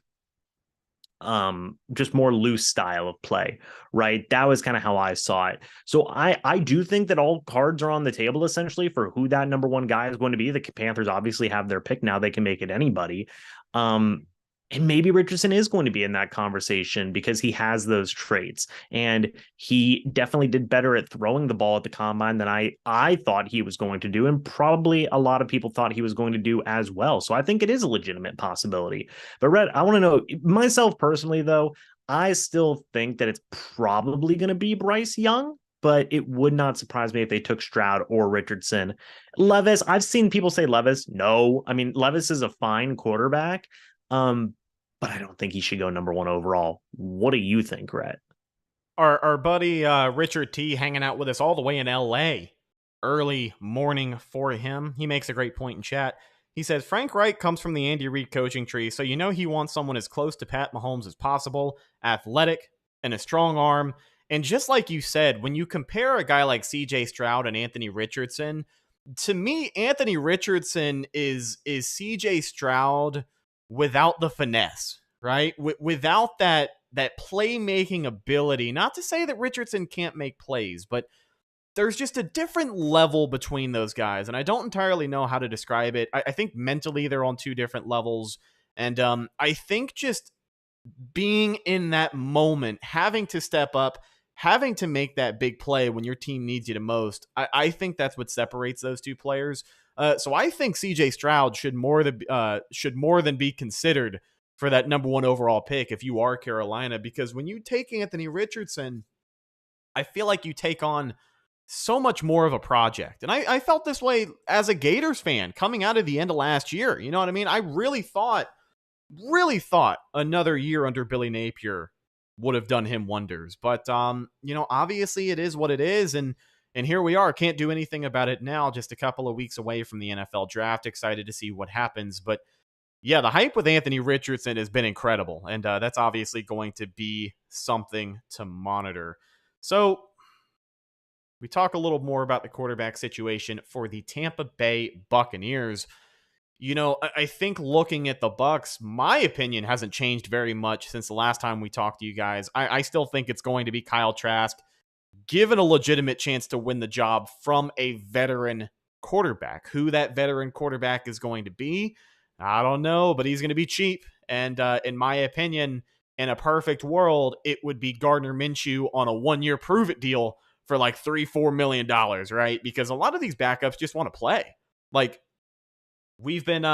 just more loose style of play, right? That was kind of how I saw it. So I do think that all cards are on the table essentially for who that number 1 guy is going to be. The Panthers obviously have their pick now. They can make it anybody. And maybe Richardson is going to be in that conversation because he has those traits. And he definitely did better at throwing the ball at the combine than I thought he was going to do. And probably a lot of people thought he was going to do as well. So I think it is a legitimate possibility. But Rhett, I want to know, myself personally, though, I still think that it's probably going to be Bryce Young. But it would not surprise me if they took Stroud or Richardson. Levis, I've seen people say Levis. No, I mean, Levis is a fine quarterback. But I don't think he should go number 1 overall. What do you think, Rhett? Our buddy Richard T hanging out with us all the way in LA. Early morning for him. He makes a great point in chat. He says, Frank Reich comes from the Andy Reid coaching tree, so he wants someone as close to Pat Mahomes as possible, athletic, and a strong arm. And just like you said, when you compare a guy like CJ Stroud and Anthony Richardson, to me, Anthony Richardson is CJ Stroud without the finesse, right? Without that playmaking ability. Not to say that Richardson can't make plays, but there's just a different level between those guys, and I don't entirely know how to describe it. I think mentally they're on 2 different levels, and I think just being in that moment, having to step up, having to make that big play when your team needs you the most, I think that's what separates those 2 players. So I think CJ Stroud should more than be considered for that number 1 overall pick if you are Carolina, because when you take Anthony Richardson, I feel like you take on so much more of a project. And I felt this way as a Gators fan coming out of the end of last year. You know what I mean? I really thought another year under Billy Napier would have done him wonders. But, obviously it is what it is. And here we are. Can't do anything about it now. Just a couple of weeks away from the NFL draft. Excited to see what happens. But yeah, the hype with Anthony Richardson has been incredible. And that's obviously going to be something to monitor. So we talk a little more about the quarterback situation for the Tampa Bay Buccaneers. I think looking at the Bucs, my opinion hasn't changed very much since the last time we talked to you guys. I still think it's going to be Kyle Trask, given a legitimate chance to win the job from a veteran quarterback. Who that veteran quarterback is going to be, I don't know, but he's going to be cheap. And in my opinion, in a perfect world, it would be Gardner Minshew on a 1-year prove-it deal for like $3-4 million, right? Because a lot of these backups just want to play. Like, we've been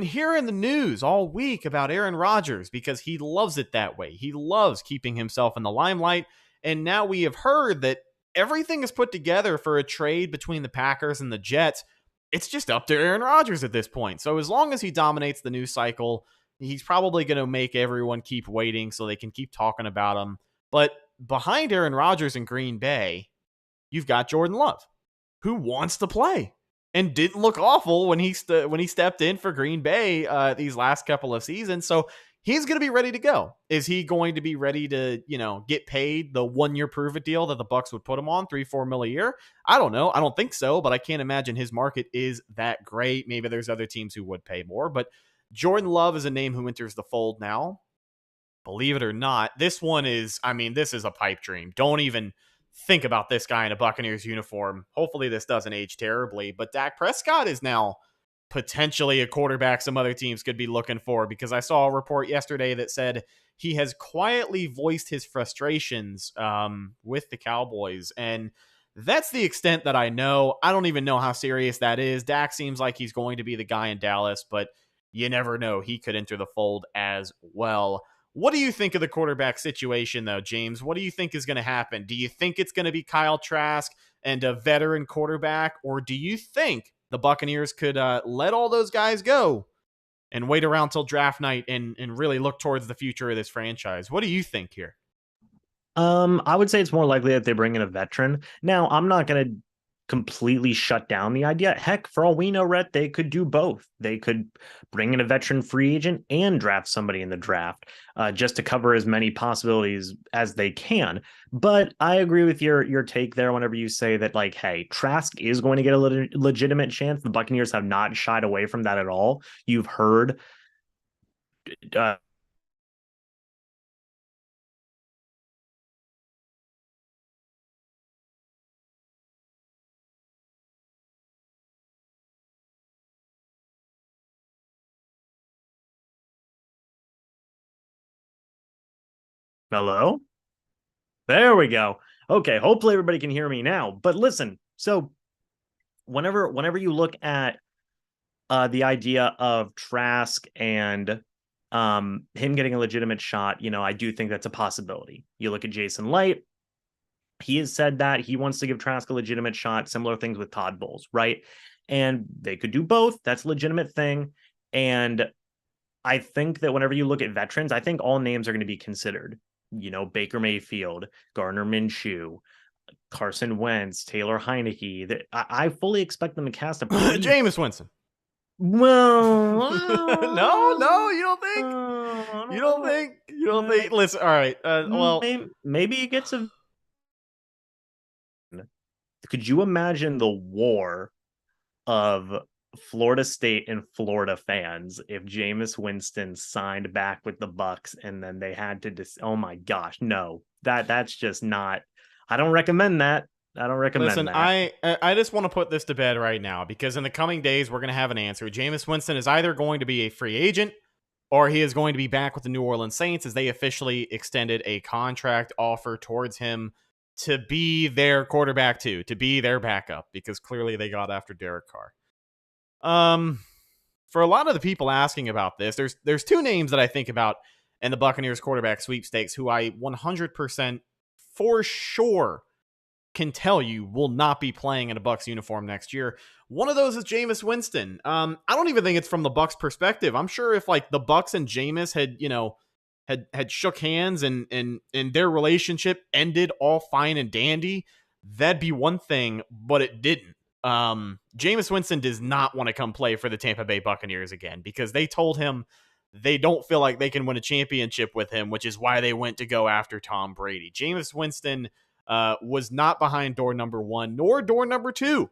hearing the news all week about Aaron Rodgers because he loves it that way. He loves keeping himself in the limelight. And now we have heard that everything is put together for a trade between the Packers and the Jets. It's just up to Aaron Rodgers at this point. So as long as he dominates the news cycle, he's probably going to make everyone keep waiting so they can keep talking about him. But behind Aaron Rodgers in Green Bay, you've got Jordan Love, who wants to play and didn't look awful when he stepped in for Green Bay these last couple of seasons. So he's going to be ready to go. Is he going to be ready to, get paid the 1-year prove-it deal that the Bucs would put him on, $3-4 million a year? I don't know. I don't think so, but I can't imagine his market is that great. Maybe there's other teams who would pay more, but Jordan Love is a name who enters the fold now. Believe it or not, this is a pipe dream. Don't even think about this guy in a Buccaneers uniform. Hopefully this doesn't age terribly, but Dak Prescott is now potentially a quarterback some other teams could be looking for, because I saw a report yesterday that said he has quietly voiced his frustrations with the Cowboys. And that's the extent that I know. I don't even know how serious that is. Dak seems like he's going to be the guy in Dallas, but you never know. He could enter the fold as well. What do you think of the quarterback situation, though, James? What do you think is going to happen? Do you think it's going to be Kyle Trask and a veteran quarterback, or do you think the Buccaneers could let all those guys go and wait around till draft night and really look towards the future of this franchise? What do you think here? I would say it's more likely that they bring in a veteran. Now, I'm not going to completely shut down the idea. Heck, for all we know, Rhett, they could do both. They could bring in a veteran free agent and draft somebody in the draft just to cover as many possibilities as they can. But I agree with your take there whenever you say that, like, hey, Trask is going to get a legitimate chance. The Buccaneers have not shied away from that at all. You've heard hello? There we go. Okay, hopefully everybody can hear me now. But listen, so whenever you look at the idea of Trask and him getting a legitimate shot, I do think that's a possibility. You look at Jason Light, he has said that he wants to give Trask a legitimate shot, similar things with Todd Bowles, right? And they could do both. That's a legitimate thing. And I think that whenever you look at veterans, I think all names are going to be considered. Baker Mayfield, Gardner Minshew, Carson Wentz, Taylor Heineke. I fully expect them to cast a Jameis Winston. Well, no, you don't think? You don't think? Listen, all right. Well, maybe it gets a. Could you imagine the war of Florida State and Florida fans if Jameis Winston signed back with the Bucs and then they had to oh my gosh, no, that's just not. I don't recommend that. Listen, I just want to put this to bed right now, because in the coming days we're going to have an answer. Jameis Winston is either going to be a free agent or he is going to be back with the New Orleans Saints, as they officially extended a contract offer towards him to be their quarterback to be their backup, because clearly they got after Derek Carr. For a lot of the people asking about this, there's two names that I think about in the Buccaneers quarterback sweepstakes who I 100% for sure can tell you will not be playing in a Bucs uniform next year. One of those is Jameis Winston. I don't even think it's from the Bucs perspective. I'm sure if like the Bucs and Jameis had shook hands and their relationship ended all fine and dandy, that'd be one thing, but it didn't. Jameis Winston does not want to come play for the Tampa Bay Buccaneers again, because they told him they don't feel like they can win a championship with him, which is why they went to go after Tom Brady. Jameis Winston was not behind door number 1 nor door number 2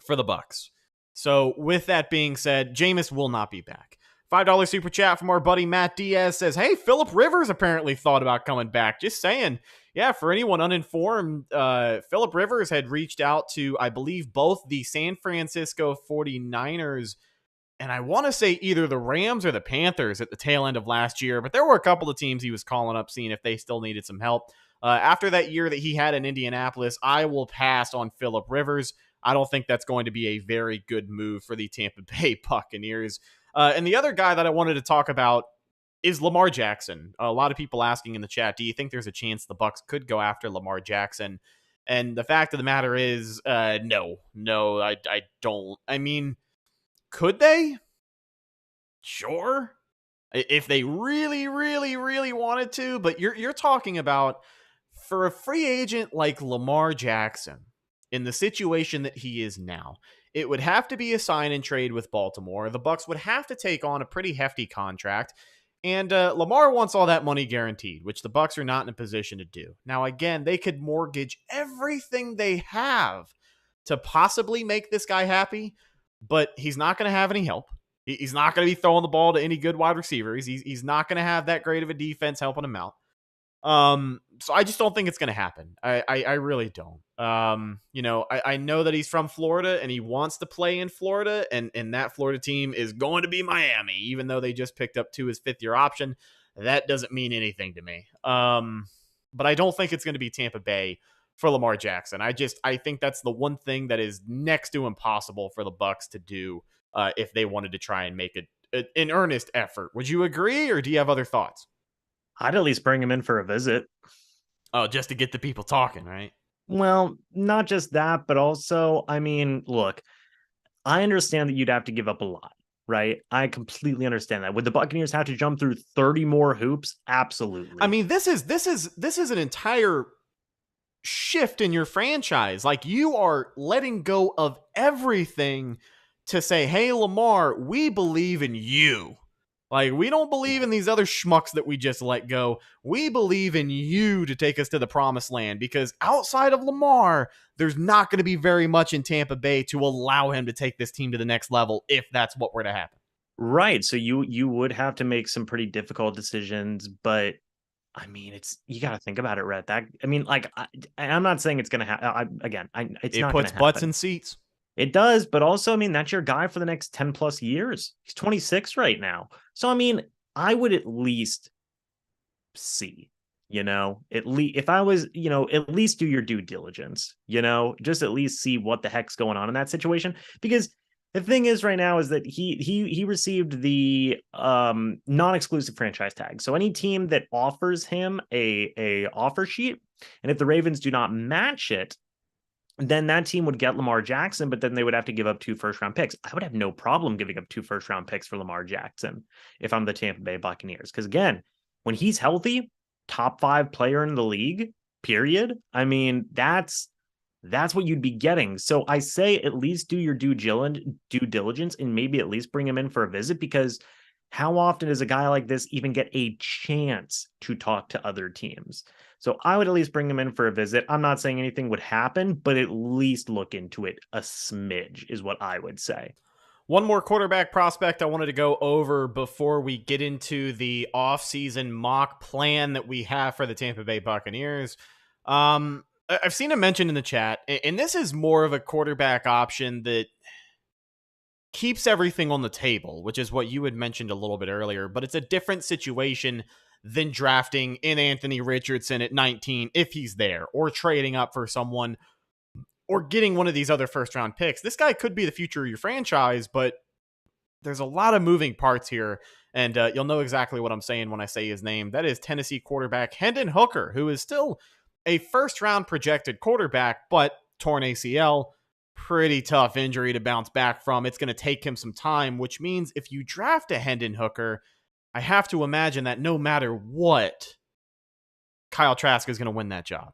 for the Bucs. So with that being said, Jameis will not be back. $5 super chat from our buddy Matt Diaz says, hey, Phillip Rivers apparently thought about coming back. Just saying. Yeah, for anyone uninformed, Phillip Rivers had reached out to, I believe, both the San Francisco 49ers and I want to say either the Rams or the Panthers at the tail end of last year, but there were a couple of teams he was calling up, seeing if they still needed some help. After that year that he had in Indianapolis, I will pass on Phillip Rivers. I don't think that's going to be a very good move for the Tampa Bay Buccaneers. And the other guy that I wanted to talk about is Lamar Jackson. A lot of people asking in the chat, do you think there's a chance the Bucs could go after Lamar Jackson? And the fact of the matter is, no, I don't. I mean, could they? Sure. If they really, really, really wanted to, but you're talking about for a free agent like Lamar Jackson in the situation that he is now, it would have to be a sign and trade with Baltimore. The Bucs would have to take on a pretty hefty contract, and Lamar wants all that money guaranteed, which the Bucs are not in a position to do. Now, again, they could mortgage everything they have to possibly make this guy happy, but he's not going to have any help. He's not going to be throwing the ball to any good wide receivers. He's not going to have that great of a defense helping him out. So I just don't think it's going to happen. I really don't. I know that he's from Florida and he wants to play in Florida, and that Florida team is going to be Miami, even though they just picked up his fifth-year option. That doesn't mean anything to me. But I don't think it's going to be Tampa Bay for Lamar Jackson. I think that's the one thing that is next to impossible for the Bucs to do if they wanted to try and make an earnest effort. Would you agree, or do you have other thoughts? I'd at least bring him in for a visit. Oh, just to get the people talking, right? Well, not just that, but also, I mean, look, I understand that you'd have to give up a lot, right? I completely understand that. Would the Buccaneers have to jump through 30 more hoops? Absolutely. I mean, this is an entire shift in your franchise. Like, you are letting go of everything to say, hey, Lamar, we believe in you. Like, we don't believe in these other schmucks that we just let go. We believe in you to take us to the promised land, because outside of Lamar, there's not going to be very much in Tampa Bay to allow him to take this team to the next level if that's what were to happen. Right. So you would have to make some pretty difficult decisions, but I mean, you got to think about it, Rhett. I'm not saying it's going to happen. It puts butts in seats. It does, but also, I mean, that's your guy for the next 10 plus years. He's 26 right now. So, I mean, I would at least see, if I was, at least do your due diligence, just at least see what the heck's going on in that situation. Because the thing is right now is that he received the non-exclusive franchise tag. So any team that offers him a offer sheet, and if the Ravens do not match it, then that team would get Lamar Jackson, but then they would have to give up 2 first-round picks. I would have no problem giving up 2 first-round picks for Lamar Jackson if I'm the Tampa Bay Buccaneers. Because, again, when he's healthy, top 5 player in the league, period. I mean, that's what you'd be getting. So I say at least do your due diligence and maybe at least bring him in for a visit, because how often does a guy like this even get a chance to talk to other teams? So I would at least bring him in for a visit. I'm not saying anything would happen, but at least look into it a smidge is what I would say. One more quarterback prospect I wanted to go over before we get into the offseason mock plan that we have for the Tampa Bay Buccaneers. I've seen him mentioned in the chat, and this is more of a quarterback option that keeps everything on the table, which is what you had mentioned a little bit earlier, but it's a different situation than drafting in Anthony Richardson at 19 if he's there, or trading up for someone, or getting one of these other first-round picks. This guy could be the future of your franchise, but there's a lot of moving parts here, and you'll know exactly what I'm saying when I say his name. That is Tennessee quarterback Hendon Hooker, who is still a first-round projected quarterback, but torn ACL, pretty tough injury to bounce back from. It's going to take him some time, which means if you draft a Hendon Hooker, I have to imagine that no matter what, Kyle Trask is going to win that job.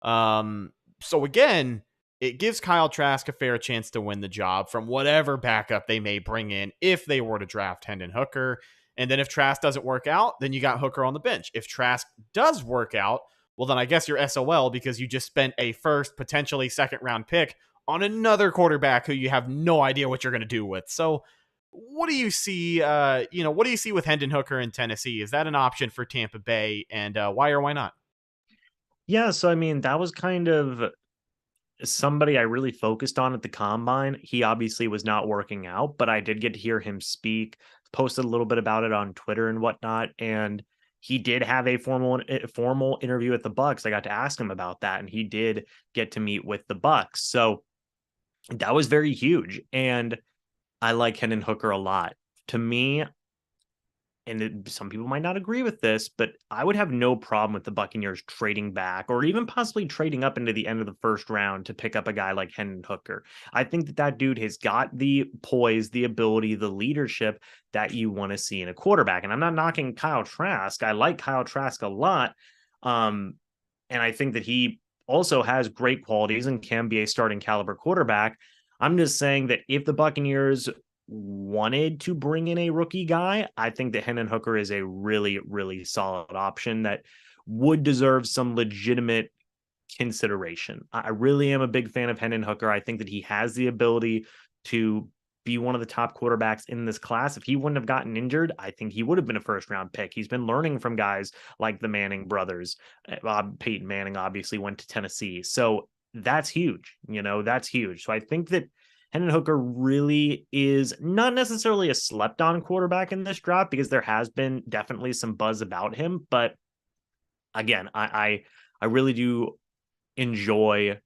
So again, it gives Kyle Trask a fair chance to win the job from whatever backup they may bring in if they were to draft Hendon Hooker. And then if Trask doesn't work out, then you got Hooker on the bench. If Trask does work out, well, then I guess you're SOL, because you just spent a first, potentially second round pick on another quarterback who you have no idea what you're going to do with. So what do you see, what do you see with Hendon Hooker in Tennessee? Is that an option for Tampa Bay, and why or why not? Yeah, so I mean, that was kind of somebody I really focused on at the combine. He obviously was not working out, but I did get to hear him speak, posted a little bit about it on Twitter and whatnot. And he did have a formal interview at the Bucs. I got to ask him about that, and he did get to meet with the Bucs. So that was very huge. And I like Hendon Hooker a lot. To me, and some people might not agree with this, but I would have no problem with the Buccaneers trading back or even possibly trading up into the end of the first round to pick up a guy like Hendon Hooker. I think that dude has got the poise, the ability, the leadership that you want to see in a quarterback. And I'm not knocking Kyle Trask. I like Kyle Trask a lot. And I think that he also has great qualities and can be a starting caliber quarterback. I'm just saying that if the Buccaneers wanted to bring in a rookie guy, I think that Hendon Hooker is a really, really solid option that would deserve some legitimate consideration. I really am a big fan of Hendon Hooker. I think that he has the ability to be one of the top quarterbacks in this class. If he wouldn't have gotten injured, I think he would have been a first round pick. He's been learning from guys like the Manning brothers. Peyton Manning obviously went to Tennessee. So that's huge. That's huge. So I think that Hendon Hooker really is not necessarily a slept-on quarterback in this draft because there has been definitely some buzz about him. But again, I really do enjoy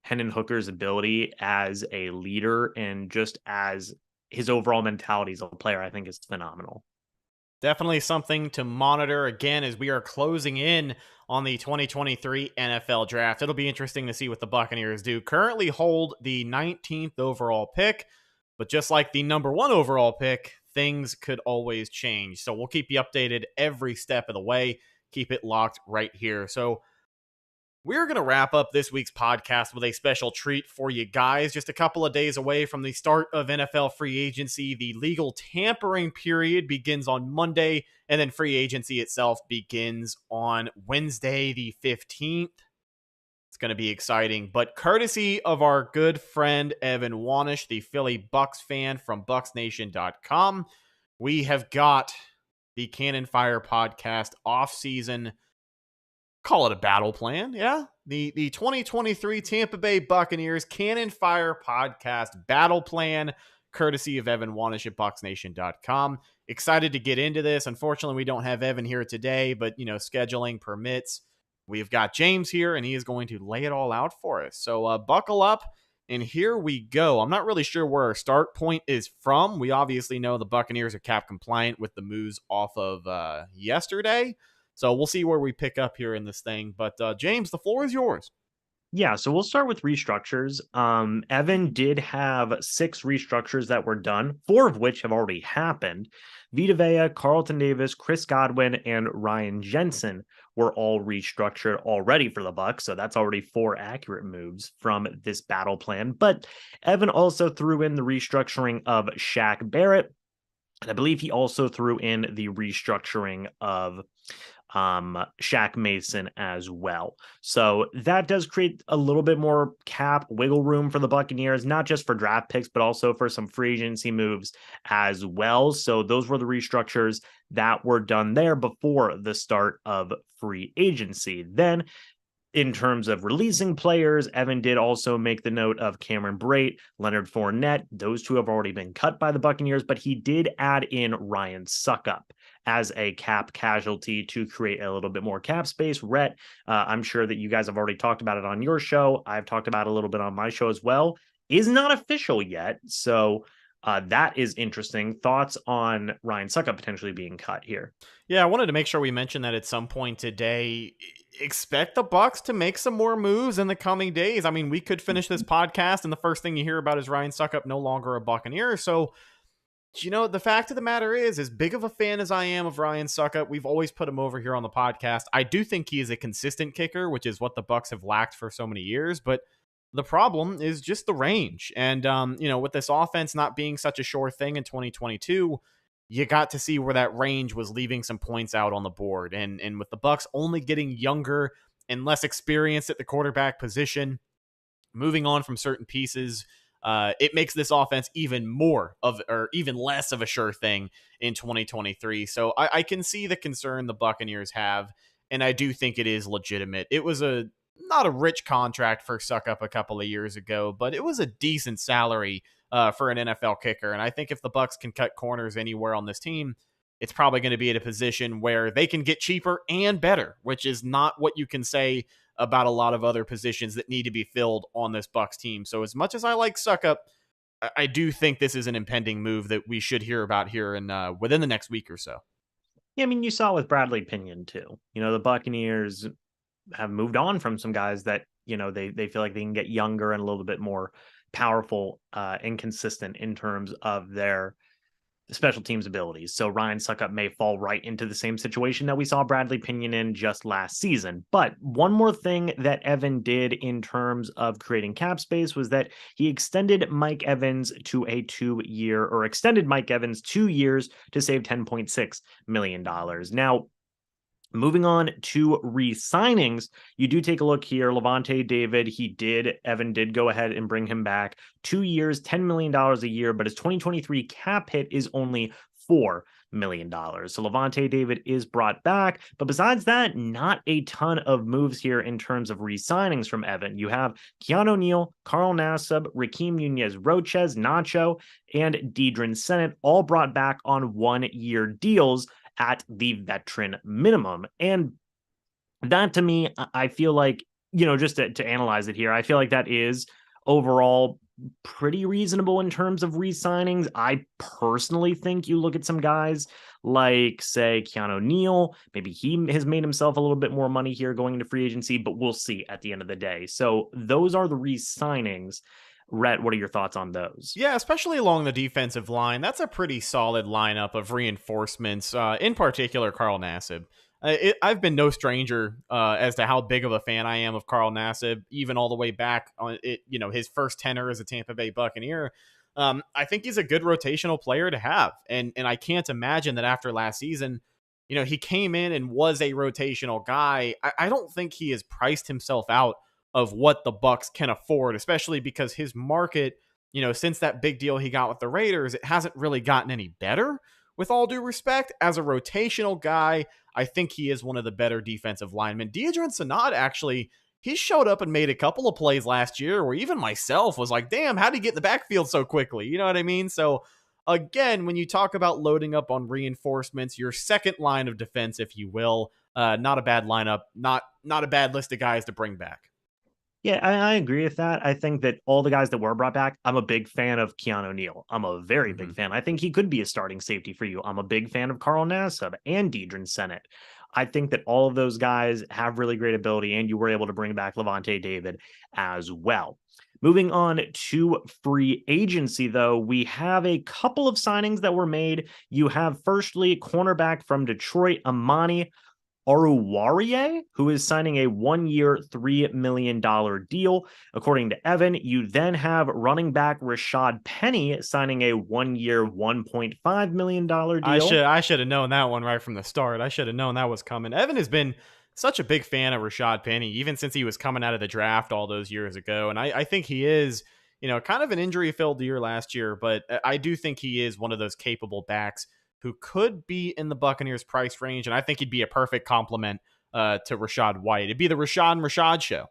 Hendon Hooker's ability as a leader, and just as his overall mentality as a player, I think is phenomenal. Definitely something to monitor again as we are closing in on the 2023 NFL draft. It'll be interesting to see what the Buccaneers do. Currently hold the 19th overall pick, but just like the number 1 overall pick, things could always change. So we'll keep you updated every step of the way. Keep it locked right here. So we're going to wrap up this week's podcast with a special treat for you guys. Just a couple of days away from the start of NFL free agency, the legal tampering period begins on Monday, and then free agency itself begins on Wednesday, the 15th. It's going to be exciting, but courtesy of our good friend Evan Wanish, the Philly Bucs fan from BucsNation.com, we have got the Cannon Fire podcast off-season, call it a battle plan, yeah? The 2023 Tampa Bay Buccaneers Cannon Fire podcast battle plan, courtesy of Evan Wanish at BucsNation.com. Excited to get into this. Unfortunately, we don't have Evan here today, but, scheduling permits. We've got James here, and he is going to lay it all out for us. So buckle up, and here we go. I'm not really sure where our start point is from. We obviously know the Buccaneers are cap compliant with the moves off of yesterday. So we'll see where we pick up here in this thing. But James, the floor is yours. Yeah, so we'll start with restructures. Evan did have 6 restructures that were done, 4 of which have already happened. Vita Vea, Carlton Davis, Chris Godwin, and Ryan Jensen were all restructured already for the Bucs. So that's already 4 accurate moves from this battle plan. But Evan also threw in the restructuring of Shaq Barrett. And I believe he also threw in the restructuring of Shaq Mason as well. So that does create a little bit more cap wiggle room for the Buccaneers, not just for draft picks, but also for some free agency moves as well. So those were the restructures that were done there before the start of free agency. Then in terms of releasing players, Evan did also make the note of Cameron Brate, Leonard Fournette. Those 2 have already been cut by the Buccaneers, but he did add in Ryan Succop as a cap casualty to create a little bit more cap space. Rhett, I'm sure that you guys have already talked about it on your show. I've talked about it a little bit on my show as well. Is not official yet, so that is interesting. Thoughts on Ryan Succop potentially being cut here? Yeah, I wanted to make sure we mentioned that at some point today. Expect the Bucs to make some more moves in the coming days. I mean, we could finish this podcast and the first thing you hear about is Ryan Succop no longer a Buccaneer. So, the fact of the matter is, as big of a fan as I am of Ryan Succop, we've always put him over here on the podcast. I do think he is a consistent kicker, which is what the Bucs have lacked for so many years. But the problem is just the range. And, with this offense not being such a sure thing in 2022, you got to see where that range was leaving some points out on the board. And with the Bucs only getting younger and less experienced at the quarterback position, moving on from certain pieces, it makes this offense even less of a sure thing in 2023. So I can see the concern the Buccaneers have, and I do think it is legitimate. It was not a rich contract for Suckup a couple of years ago, but it was a decent salary for an NFL kicker. And I think if the Bucs can cut corners anywhere on this team, it's probably going to be at a position where they can get cheaper and better, which is not what you can say about a lot of other positions that need to be filled on this Bucs team. So as much as I like Suckup, I do think this is an impending move that we should hear about here in within the next week or so. Yeah, I mean, you saw with Bradley Pinion too. The Buccaneers have moved on from some guys that, they feel like they can get younger and a little bit more powerful and consistent in terms of their special teams abilities. So Ryan Suckup may fall right into the same situation that we saw Bradley Pinion in just last season. But one more thing that Evan did in terms of creating cap space was that he extended Mike Evans to a 2 year, or extended Mike Evans 2 years to save $10.6 million. Now, moving on to re-signings, you do take a look here. Lavonte David, Evan did go ahead and bring him back. 2 years, $10 million a year, but his 2023 cap hit is only $4 million. So Lavonte David is brought back. But besides that, not a ton of moves here in terms of re-signings from Evan. You have Keanu Neal, Carl Nassib, Rakeem Nunez-Roches, Nacho, and Deidrin Senate all brought back on 1 year deals at the veteran minimum. And that, to me, I feel like, just to analyze it here, I feel like that is overall pretty reasonable in terms of re-signings. I personally think you look at some guys like, say, Keanu Neal, maybe he has made himself a little bit more money here going into free agency, but we'll see at the end of the day. So those are the re-signings. Rhett, what are your thoughts on those? Yeah, especially along the defensive line. That's a pretty solid lineup of reinforcements, in particular, Carl Nassib. I've been no stranger as to how big of a fan I am of Carl Nassib, even all the way back on his first tenure as a Tampa Bay Buccaneer. I think he's a good rotational player to have. And I can't imagine that after last season, he came in and was a rotational guy. I don't think he has priced himself out of what the Bucs can afford, especially because his market, since that big deal he got with the Raiders, it hasn't really gotten any better, with all due respect. As a rotational guy, I think he is one of the better defensive linemen. Deidrin Senat, actually, he showed up and made a couple of plays last year where even myself was like, damn, how'd he get in the backfield so quickly? You know what I mean? So again, when you talk about loading up on reinforcements, your second line of defense, if you will, not a bad lineup, not a bad list of guys to bring back. Yeah, I agree with that. I think that all the guys that were brought back, I'm a big fan of Keanu Neal. I'm a very big fan. I think he could be a starting safety for you. I'm a big fan of Carl Nassib and Deidrin Senate. I think that all of those guys have really great ability, and you were able to bring back Lavonte David as well. Moving on to free agency, though, we have a couple of signings that were made. You have, firstly, cornerback from Detroit, Amani Oruwariye, who is signing a 1 year, $3 million deal. According to Evan, you then have running back Rashad Penny signing a 1 year, $1.5 million deal. I should have known that one right from the start. I should have known that was coming. Evan has been such a big fan of Rashad Penny, even since he was coming out of the draft all those years ago. And I think he is, kind of an injury-filled year last year, but I do think he is one of those capable backs who could be in the Buccaneers price range. And I think he'd be a perfect complement to Rachaad White. It'd be the Rashad and Rashad show.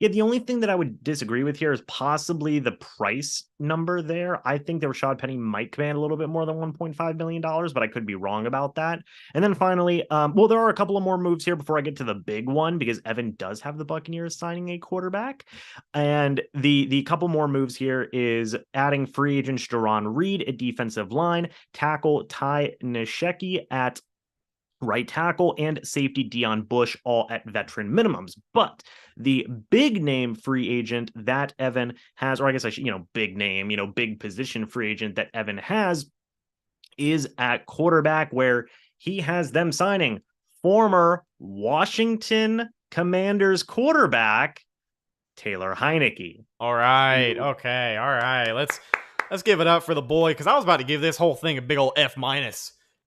Yeah, the only thing that I would disagree with here is possibly the price number there. I think that Rashad Penny might command a little bit more than $1.5 million, but I could be wrong about that. And then finally, there are a couple of more moves here before I get to the big one, because Evan does have the Buccaneers signing a quarterback. And the couple more moves here is adding free agent Jaron Reed at defensive line, tackle Ty Nsekhe at right tackle, and safety Dion Bush, all at veteran minimums. But the big name free agent that Evan has, or I guess I should, big name, big position free agent that Evan has is at quarterback, where he has them signing former Washington Commanders quarterback Taylor Heinicke. All right. Okay. All right. Let's give it up for the boy, because I was about to give this whole thing a big old F-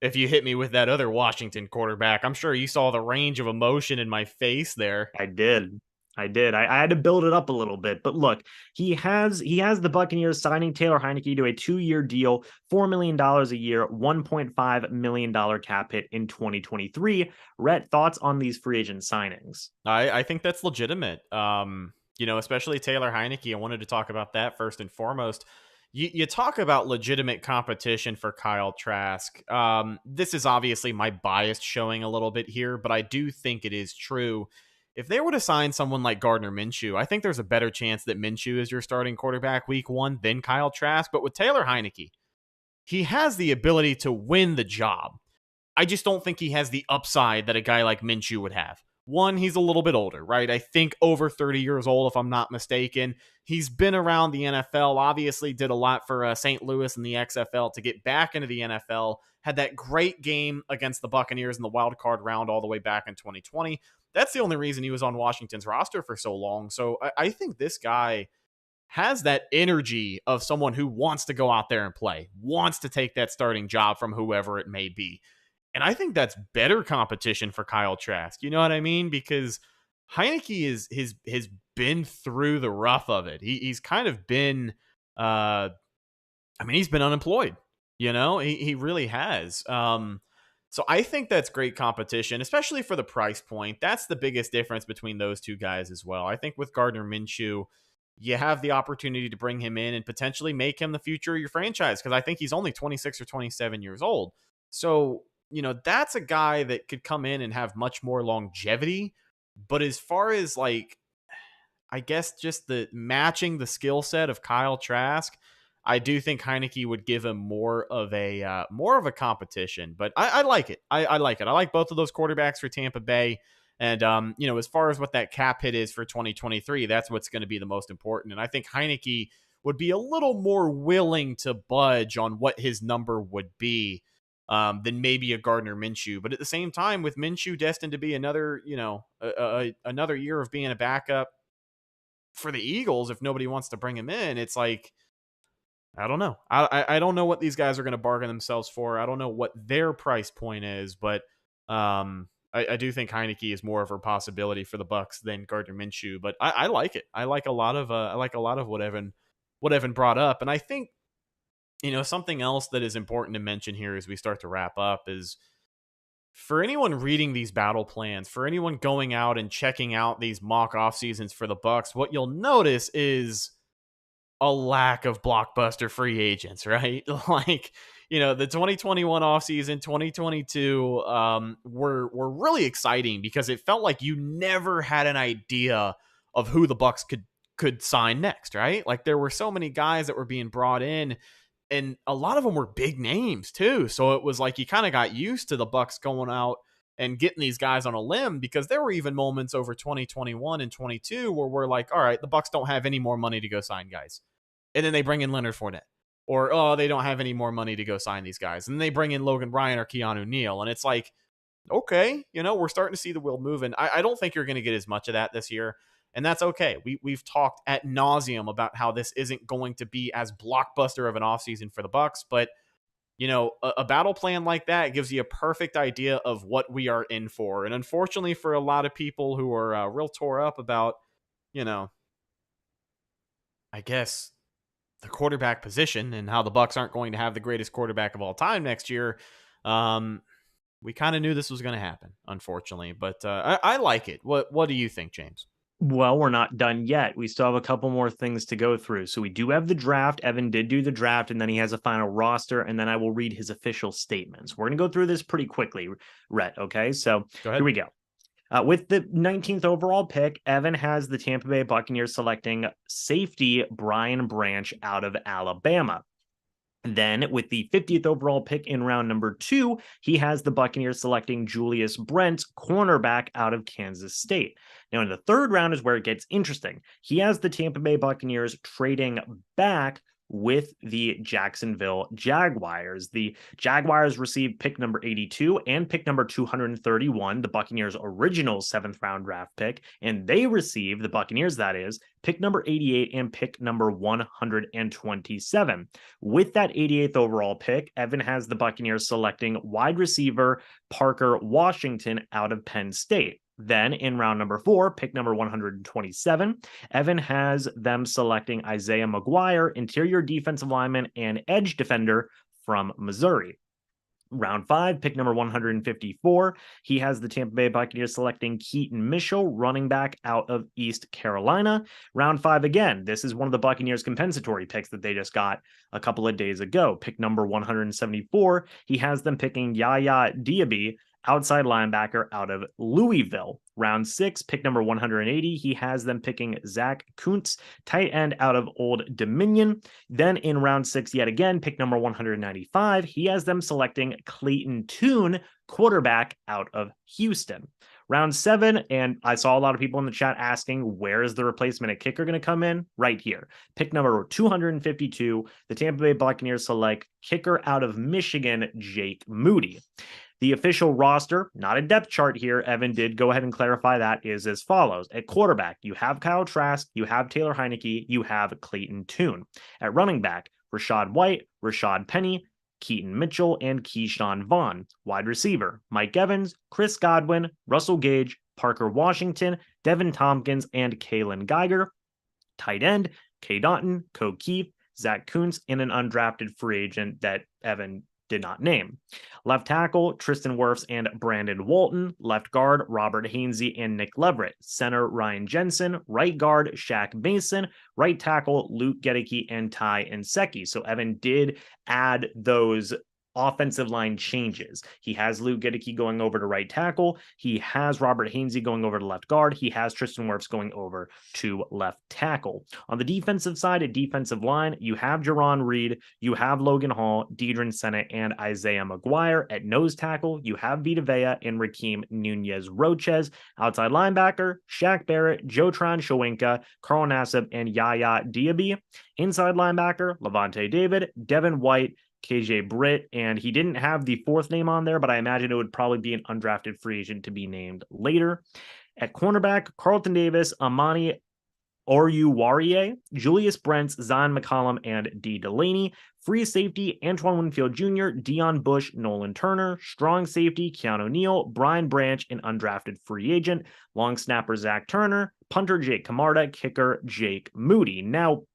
if you hit me with that other Washington quarterback. I'm sure you saw the range of emotion in my face there. I did. I did. I had to build it up a little bit, but look, he has the Buccaneers signing Taylor Heineke to a 2-year deal, $4 million a year, $1.5 million cap hit in 2023. Rhett, thoughts on these free agent signings? I think that's legitimate. Especially Taylor Heineke. I wanted to talk about that first and foremost. You talk about legitimate competition for Kyle Trask. This is obviously my bias showing a little bit here, but I do think it is true. If they were to sign someone like Gardner Minshew, I think there's a better chance that Minshew is your starting quarterback week 1 than Kyle Trask. But with Taylor Heineke, he has the ability to win the job. I just don't think he has the upside that a guy like Minshew would have. One, he's a little bit older, right? I think over 30 years old, if I'm not mistaken. He's been around the NFL, obviously did a lot for St. Louis and the XFL to get back into the NFL. Had that great game against the Buccaneers in the wild card round all the way back in 2020. That's the only reason he was on Washington's roster for so long. So I think this guy has that energy of someone who wants to go out there and play, wants to take that starting job from whoever it may be. And I think that's better competition for Kyle Trask. You know what I mean? Because Heineke has been through the rough of it. He's kind of been, he's been unemployed. He really has. So I think that's great competition, especially for the price point. That's the biggest difference between those two guys as well. I think with Gardner Minshew, you have the opportunity to bring him in and potentially make him the future of your franchise, because I think he's only 26 or 27 years old. So, that's a guy that could come in and have much more longevity. But as far as I guess just the matching the skill set of Kyle Trask, I do think Heineke would give him more of a competition. But I like it. I like it. I like both of those quarterbacks for Tampa Bay. And, as far as what that cap hit is for 2023, that's what's going to be the most important. And I think Heineke would be a little more willing to budge on what his number would be than maybe a Gardner Minshew. But at the same time, with Minshew destined to be another, another year of being a backup for the Eagles, if nobody wants to bring him in, it's like, I don't know. I don't know what these guys are going to bargain themselves for. I don't know what their price point is, but I do think Heineke is more of a possibility for the Bucs than Gardner Minshew. But I like it. I like a lot of what Evan brought up, and I think something else that is important to mention here as we start to wrap up is, for anyone reading these battle plans, for anyone going out and checking out these mock off seasons for the Bucs, what you'll notice is a lack of blockbuster free agents, right? The 2021 offseason, 2022 were really exciting because it felt like you never had an idea of who the Bucs could sign next, right? There were so many guys that were being brought in, and a lot of them were big names too. So it was like you kind of got used to the Bucs going out and getting these guys on a limb, because there were even moments over 2021 and 22 where we're like, all right, the Bucs don't have any more money to go sign guys. And then they bring in Leonard Fournette. Or, oh, they don't have any more money to go sign these guys. And they bring in Logan Ryan or Keanu Neal. And it's like, okay, we're starting to see the wheel moving. I don't think you're going to get as much of that this year. And that's okay. We've talked ad nauseum about how this isn't going to be as blockbuster of an offseason for the Bucs. But, a battle plan like that gives you a perfect idea of what we are in for. And unfortunately for a lot of people who are real tore up about, I guess, the quarterback position and how the Bucs aren't going to have the greatest quarterback of all time next year, we kind of knew this was going to happen, unfortunately. But I like it. What do you think, James? Well, we're not done yet. We still have a couple more things to go through. So we do have the draft. Evan did do the draft, and then he has a final roster, and then I will read his official statements. We're going to go through this pretty quickly, Rhett, okay? So here we go. With the 19th overall pick, Evan has the Tampa Bay Buccaneers selecting safety Brian Branch out of Alabama. Then with the 50th overall pick in round number 2, he has the Buccaneers selecting Julius Brent, cornerback out of Kansas State. Now in the 3rd round is where it gets interesting. He has the Tampa Bay Buccaneers trading back with the Jacksonville Jaguars. The Jaguars received pick number 82 and pick number 231, the Buccaneers' original 7th round draft pick, and they received, the Buccaneers that is, pick number 88 and pick number 127. With that 88th overall pick, Evan has the Buccaneers selecting wide receiver Parker Washington out of Penn State. Then in round number 4, pick number 127, Evan has them selecting Isaiah McGuire, interior defensive lineman and edge defender from Missouri. Round 5, pick number 154, he has the Tampa Bay Buccaneers selecting Keaton Mitchell, running back out of East Carolina. Round 5 again, this is one of the Buccaneers compensatory picks that they just got a couple of days ago. Pick number 174, he has them picking Yaya Diaby, outside linebacker out of Louisville. Round 6, pick number 180, he has them picking Zach Kuntz, tight end out of Old Dominion. Then in round 6, yet again, pick number 195, he has them selecting Clayton Tune, quarterback out of Houston. Round 7, and I saw a lot of people in the chat asking, where is the replacement at kicker going to come in? Right here. Pick number 252, the Tampa Bay Buccaneers select kicker out of Michigan, Jake Moody. The official roster, not a depth chart here, Evan did go ahead and clarify that, is as follows. At quarterback, you have Kyle Trask, you have Taylor Heineke, you have Clayton Tune. At running back, Rashad White, Rashad Penny, Keaton Mitchell, and Keyshawn Vaughn. Wide receiver, Mike Evans, Chris Godwin, Russell Gage, Parker Washington, Devin Tompkins, and Kalen Geiger. Tight end, Kay Daughton, Co Keefe, Zach Kuntz, and an undrafted free agent that Evan did not name. Left tackle, Tristan Wirfs and Brandon Walton. Left guard, Robert Hainsey and Nick Leverett. Center, Ryan Jensen. Right guard, Shaq Mason. Right tackle, Luke Gedeke and Ty Nsekhe. So Evan did add those offensive line changes. He has Luke Gedeke going over to right tackle. He has Robert Hainsey going over to left guard. He has Tristan Wirfs going over to left tackle. On the defensive side, at defensive line, you have Jerron Reed, you have Logan Hall, Deidrin Senate, and Isaiah McGuire. At nose tackle, you have Vita Vea and Rakeem Nunez-Roches. Outside linebacker, Shaq Barrett, Jotron Shawinka, Carl Nassib, and Yaya Diaby. Inside linebacker, Levante David, Devin White, KJ Britt, and he didn't have the fourth name on there, but I imagine it would probably be an undrafted free agent to be named later. At cornerback, Carlton Davis, Amani Oruwariye, Julius Brents, Zion McCollum, and D. Delaney. Free safety, Antoine Winfield Jr., Dion Bush, Nolan Turner. Strong safety, Keanu Neal, Brian Branch, and undrafted free agent. Long snapper, Zach Turner. Punter, Jake Camarda. Kicker, Jake Moody. Now,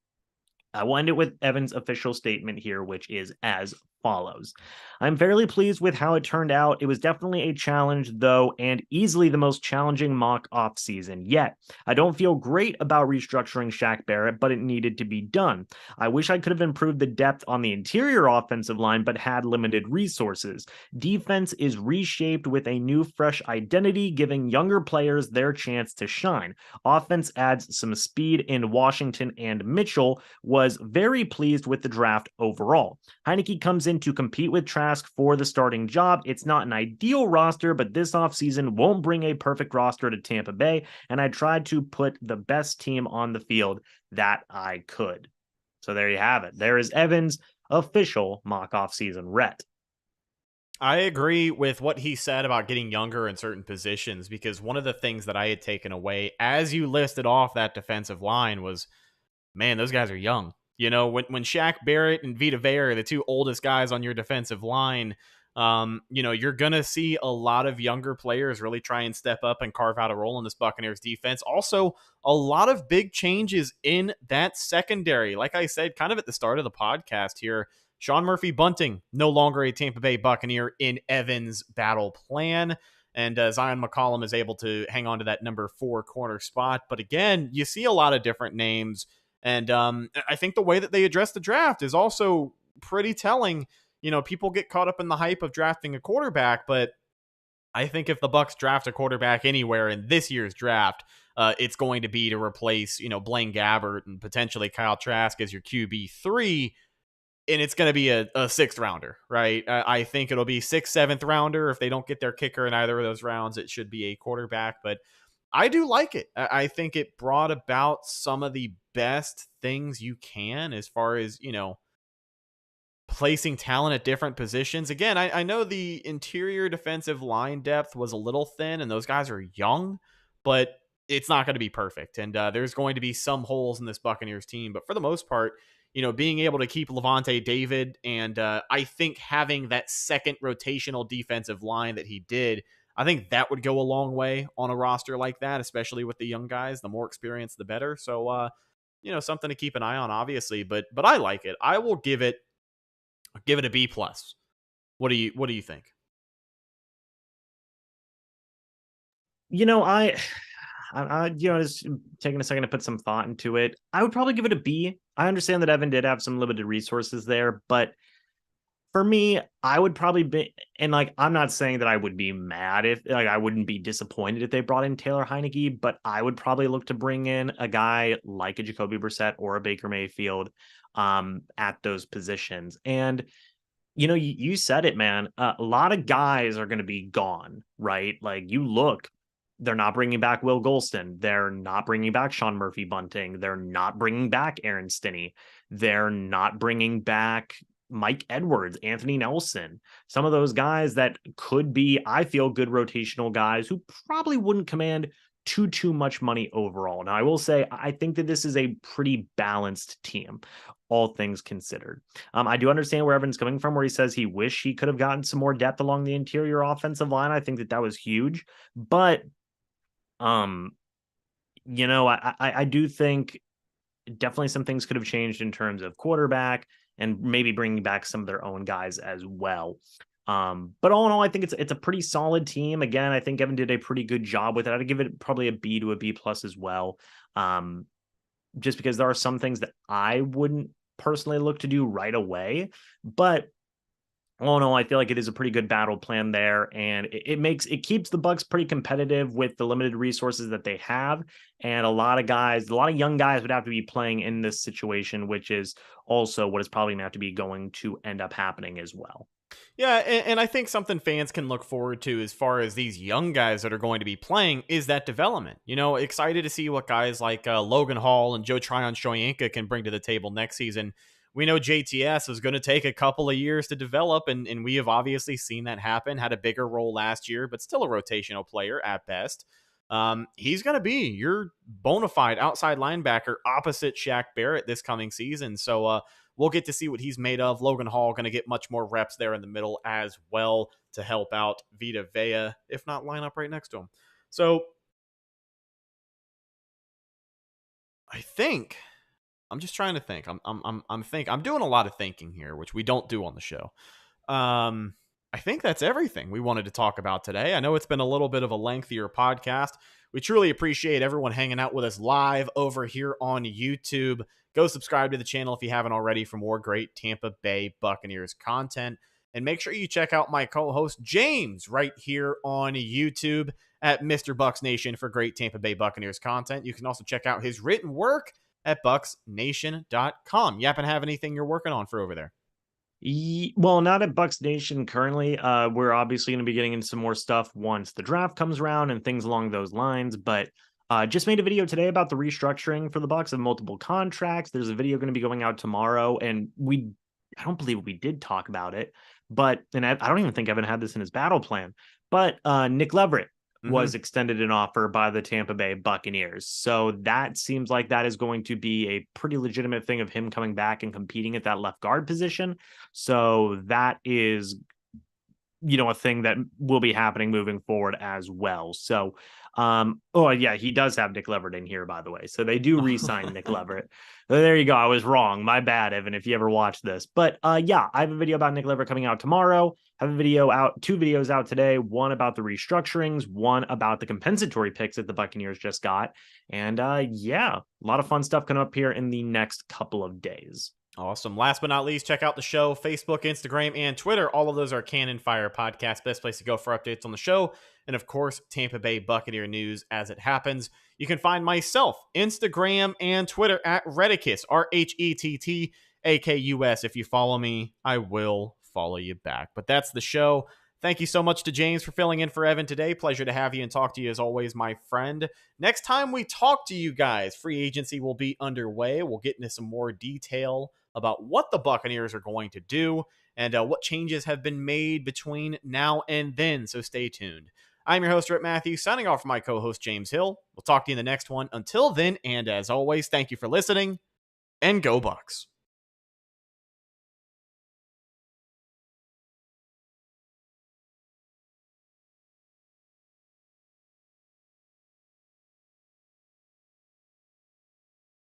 I will end it with Evan's official statement here, which is as follows. I'm fairly pleased with how it turned out. It was definitely a challenge, though, and easily the most challenging mock offseason yet. I don't feel great about restructuring Shaq Barrett, but it needed to be done. I wish I could have improved the depth on the interior offensive line, but had limited resources. Defense is reshaped with a new, fresh identity, giving younger players their chance to shine. Offense adds some speed in Washington and Mitchell. Was very pleased with the draft overall. Heineke comes in to compete with Trask for the starting job. It's not an ideal roster, but this offseason won't bring a perfect roster to Tampa Bay, and I tried to put the best team on the field that I could. So there you have it. There is Evan's official mock offseason. Rhett. I agree with what he said about getting younger in certain positions, because one of the things that I had taken away as you listed off that defensive line was, man, those guys are young. You know, when Shaq Barrett and Vita Vea are the two oldest guys on your defensive line, you know, you're going to see a lot of younger players really try and step up and carve out a role in this Buccaneers defense. Also, a lot of big changes in that secondary. Like I said, kind of at the start of the podcast here, Sean Murphy-Bunting, no longer a Tampa Bay Buccaneer in Evans' battle plan. And Zion McCollum is able to hang on to that number 4 corner spot. But again, you see a lot of different names. And I think the way that they address the draft is also pretty telling. You know, people get caught up in the hype of drafting a quarterback, but I think if the Bucs draft a quarterback anywhere in this year's draft, it's going to be to replace, you know, Blaine Gabbert and potentially Kyle Trask as your QB3. And it's going to be a 6th rounder, right? I think it'll be 6th, 7th rounder. If they don't get their kicker in either of those rounds, it should be a quarterback. But I do like it. I think it brought about some of the best things you can as far as, you know, placing talent at different positions. Again, I know the interior defensive line depth was a little thin and those guys are young, but it's not going to be perfect. And there's going to be some holes in this Buccaneers team. But for the most part, you know, being able to keep Levante David and I think having that second rotational defensive line that he did, I think that would go a long way on a roster like that, especially with the young guys. The more experience, the better. So, something to keep an eye on, obviously. But I like it. I will give it a B plus. What do you think? Just taking a second to put some thought into it. I would probably give it a B. I understand that Evan did have some limited resources there, but for me, I would probably be, and like, I'm not saying that I would be mad if, like, I wouldn't be disappointed if they brought in Taylor Heineke, but I would probably look to bring in a guy like a Jacoby Brissett or a Baker Mayfield at those positions. And, you said it, man. A lot of guys are going to be gone, right? Like, you look, they're not bringing back Will Golston. They're not bringing back Sean Murphy Bunting. They're not bringing back Aaron Stinney. They're not bringing back Mike Edwards, Anthony Nelson, some of those guys that could be, I feel, good rotational guys who probably wouldn't command too much money overall. Now, I will say, I think that this is a pretty balanced team, all things considered. I do understand where Evan's coming from, where he says he wish he could have gotten some more depth along the interior offensive line. I think that was huge, but I do think definitely some things could have changed in terms of quarterback and maybe bringing back some of their own guys as well. But all in all, I think it's a pretty solid team. Again, I think Evan did a pretty good job with it. I'd give it probably a B to a B plus as well. Just because there are some things that I wouldn't personally look to do right away, but all in all, I feel like it is a pretty good battle plan there, and it keeps the Bucs pretty competitive with the limited resources that they have. And a lot of young guys would have to be playing in this situation, which is also what is probably going to have to be going to end up happening as well. Yeah, and I think something fans can look forward to as far as these young guys that are going to be playing is that development. Excited to see what guys like Logan Hall and Joe Tryon-Shoyinka can bring to the table next season. We know JTS is going to take a couple of years to develop, and we have obviously seen that happen. Had a bigger role last year, but still a rotational player at best. He's going to be your bona fide outside linebacker opposite Shaq Barrett this coming season. So we'll get to see what he's made of. Logan Hall going to get much more reps there in the middle as well to help out Vita Vea, if not line up right next to him. So I think... I'm just trying to think. I'm doing a lot of thinking here, which we don't do on the show. I think that's everything we wanted to talk about today. I know it's been a little bit of a lengthier podcast. We truly appreciate everyone hanging out with us live over here on YouTube. Go subscribe to the channel if you haven't already for more great Tampa Bay Buccaneers content. And make sure you check out my co-host James right here on YouTube at Mr. Bucs Nation for great Tampa Bay Buccaneers content. You can also check out his written work at bucksnation.com. You happen to have anything you're working on for over there? Well, not at Bucs Nation currently. We're obviously going to be getting into some more stuff once the draft comes around and things along those lines. But just made a video today about the restructuring for the Bucs of multiple contracts. There's a video going to be going out tomorrow, and I don't believe we did talk about it. But I don't even think Evan had this in his battle plan. But Nick Leverett was extended an offer by the Tampa Bay Buccaneers. So that seems like that is going to be a pretty legitimate thing of him coming back and competing at that left guard position. So that is, a thing that will be happening moving forward as well. So, he does have Nick Leverett in here, by the way. So they do re-sign Nick Leverett. There you go. I was wrong. My bad, Evan, if you ever watched this. But I have a video about Nick Leverett coming out tomorrow. I have two videos out today. One about the restructurings, one about the compensatory picks that the Buccaneers just got. And a lot of fun stuff coming up here in the next couple of days. Awesome. Last but not least, check out the show, Facebook, Instagram, and Twitter. All of those are Cannon Fire Podcast. Best place to go for updates on the show. And of course, Tampa Bay Buccaneer news as it happens. You can find myself, Instagram and Twitter at Retticus, RHETTAKUS. If you follow me, I will follow you back. But that's the show. Thank you so much to James for filling in for Evan today. Pleasure to have you and talk to you as always, my friend. Next time we talk to you guys, free agency will be underway. We'll get into some more detail about what the Buccaneers are going to do and what changes have been made between now and then. So stay tuned. I'm your host, Rhett Matthew, signing off from my co-host, James Hill. We'll talk to you in the next one. Until then, and as always, thank you for listening, and go Bucs.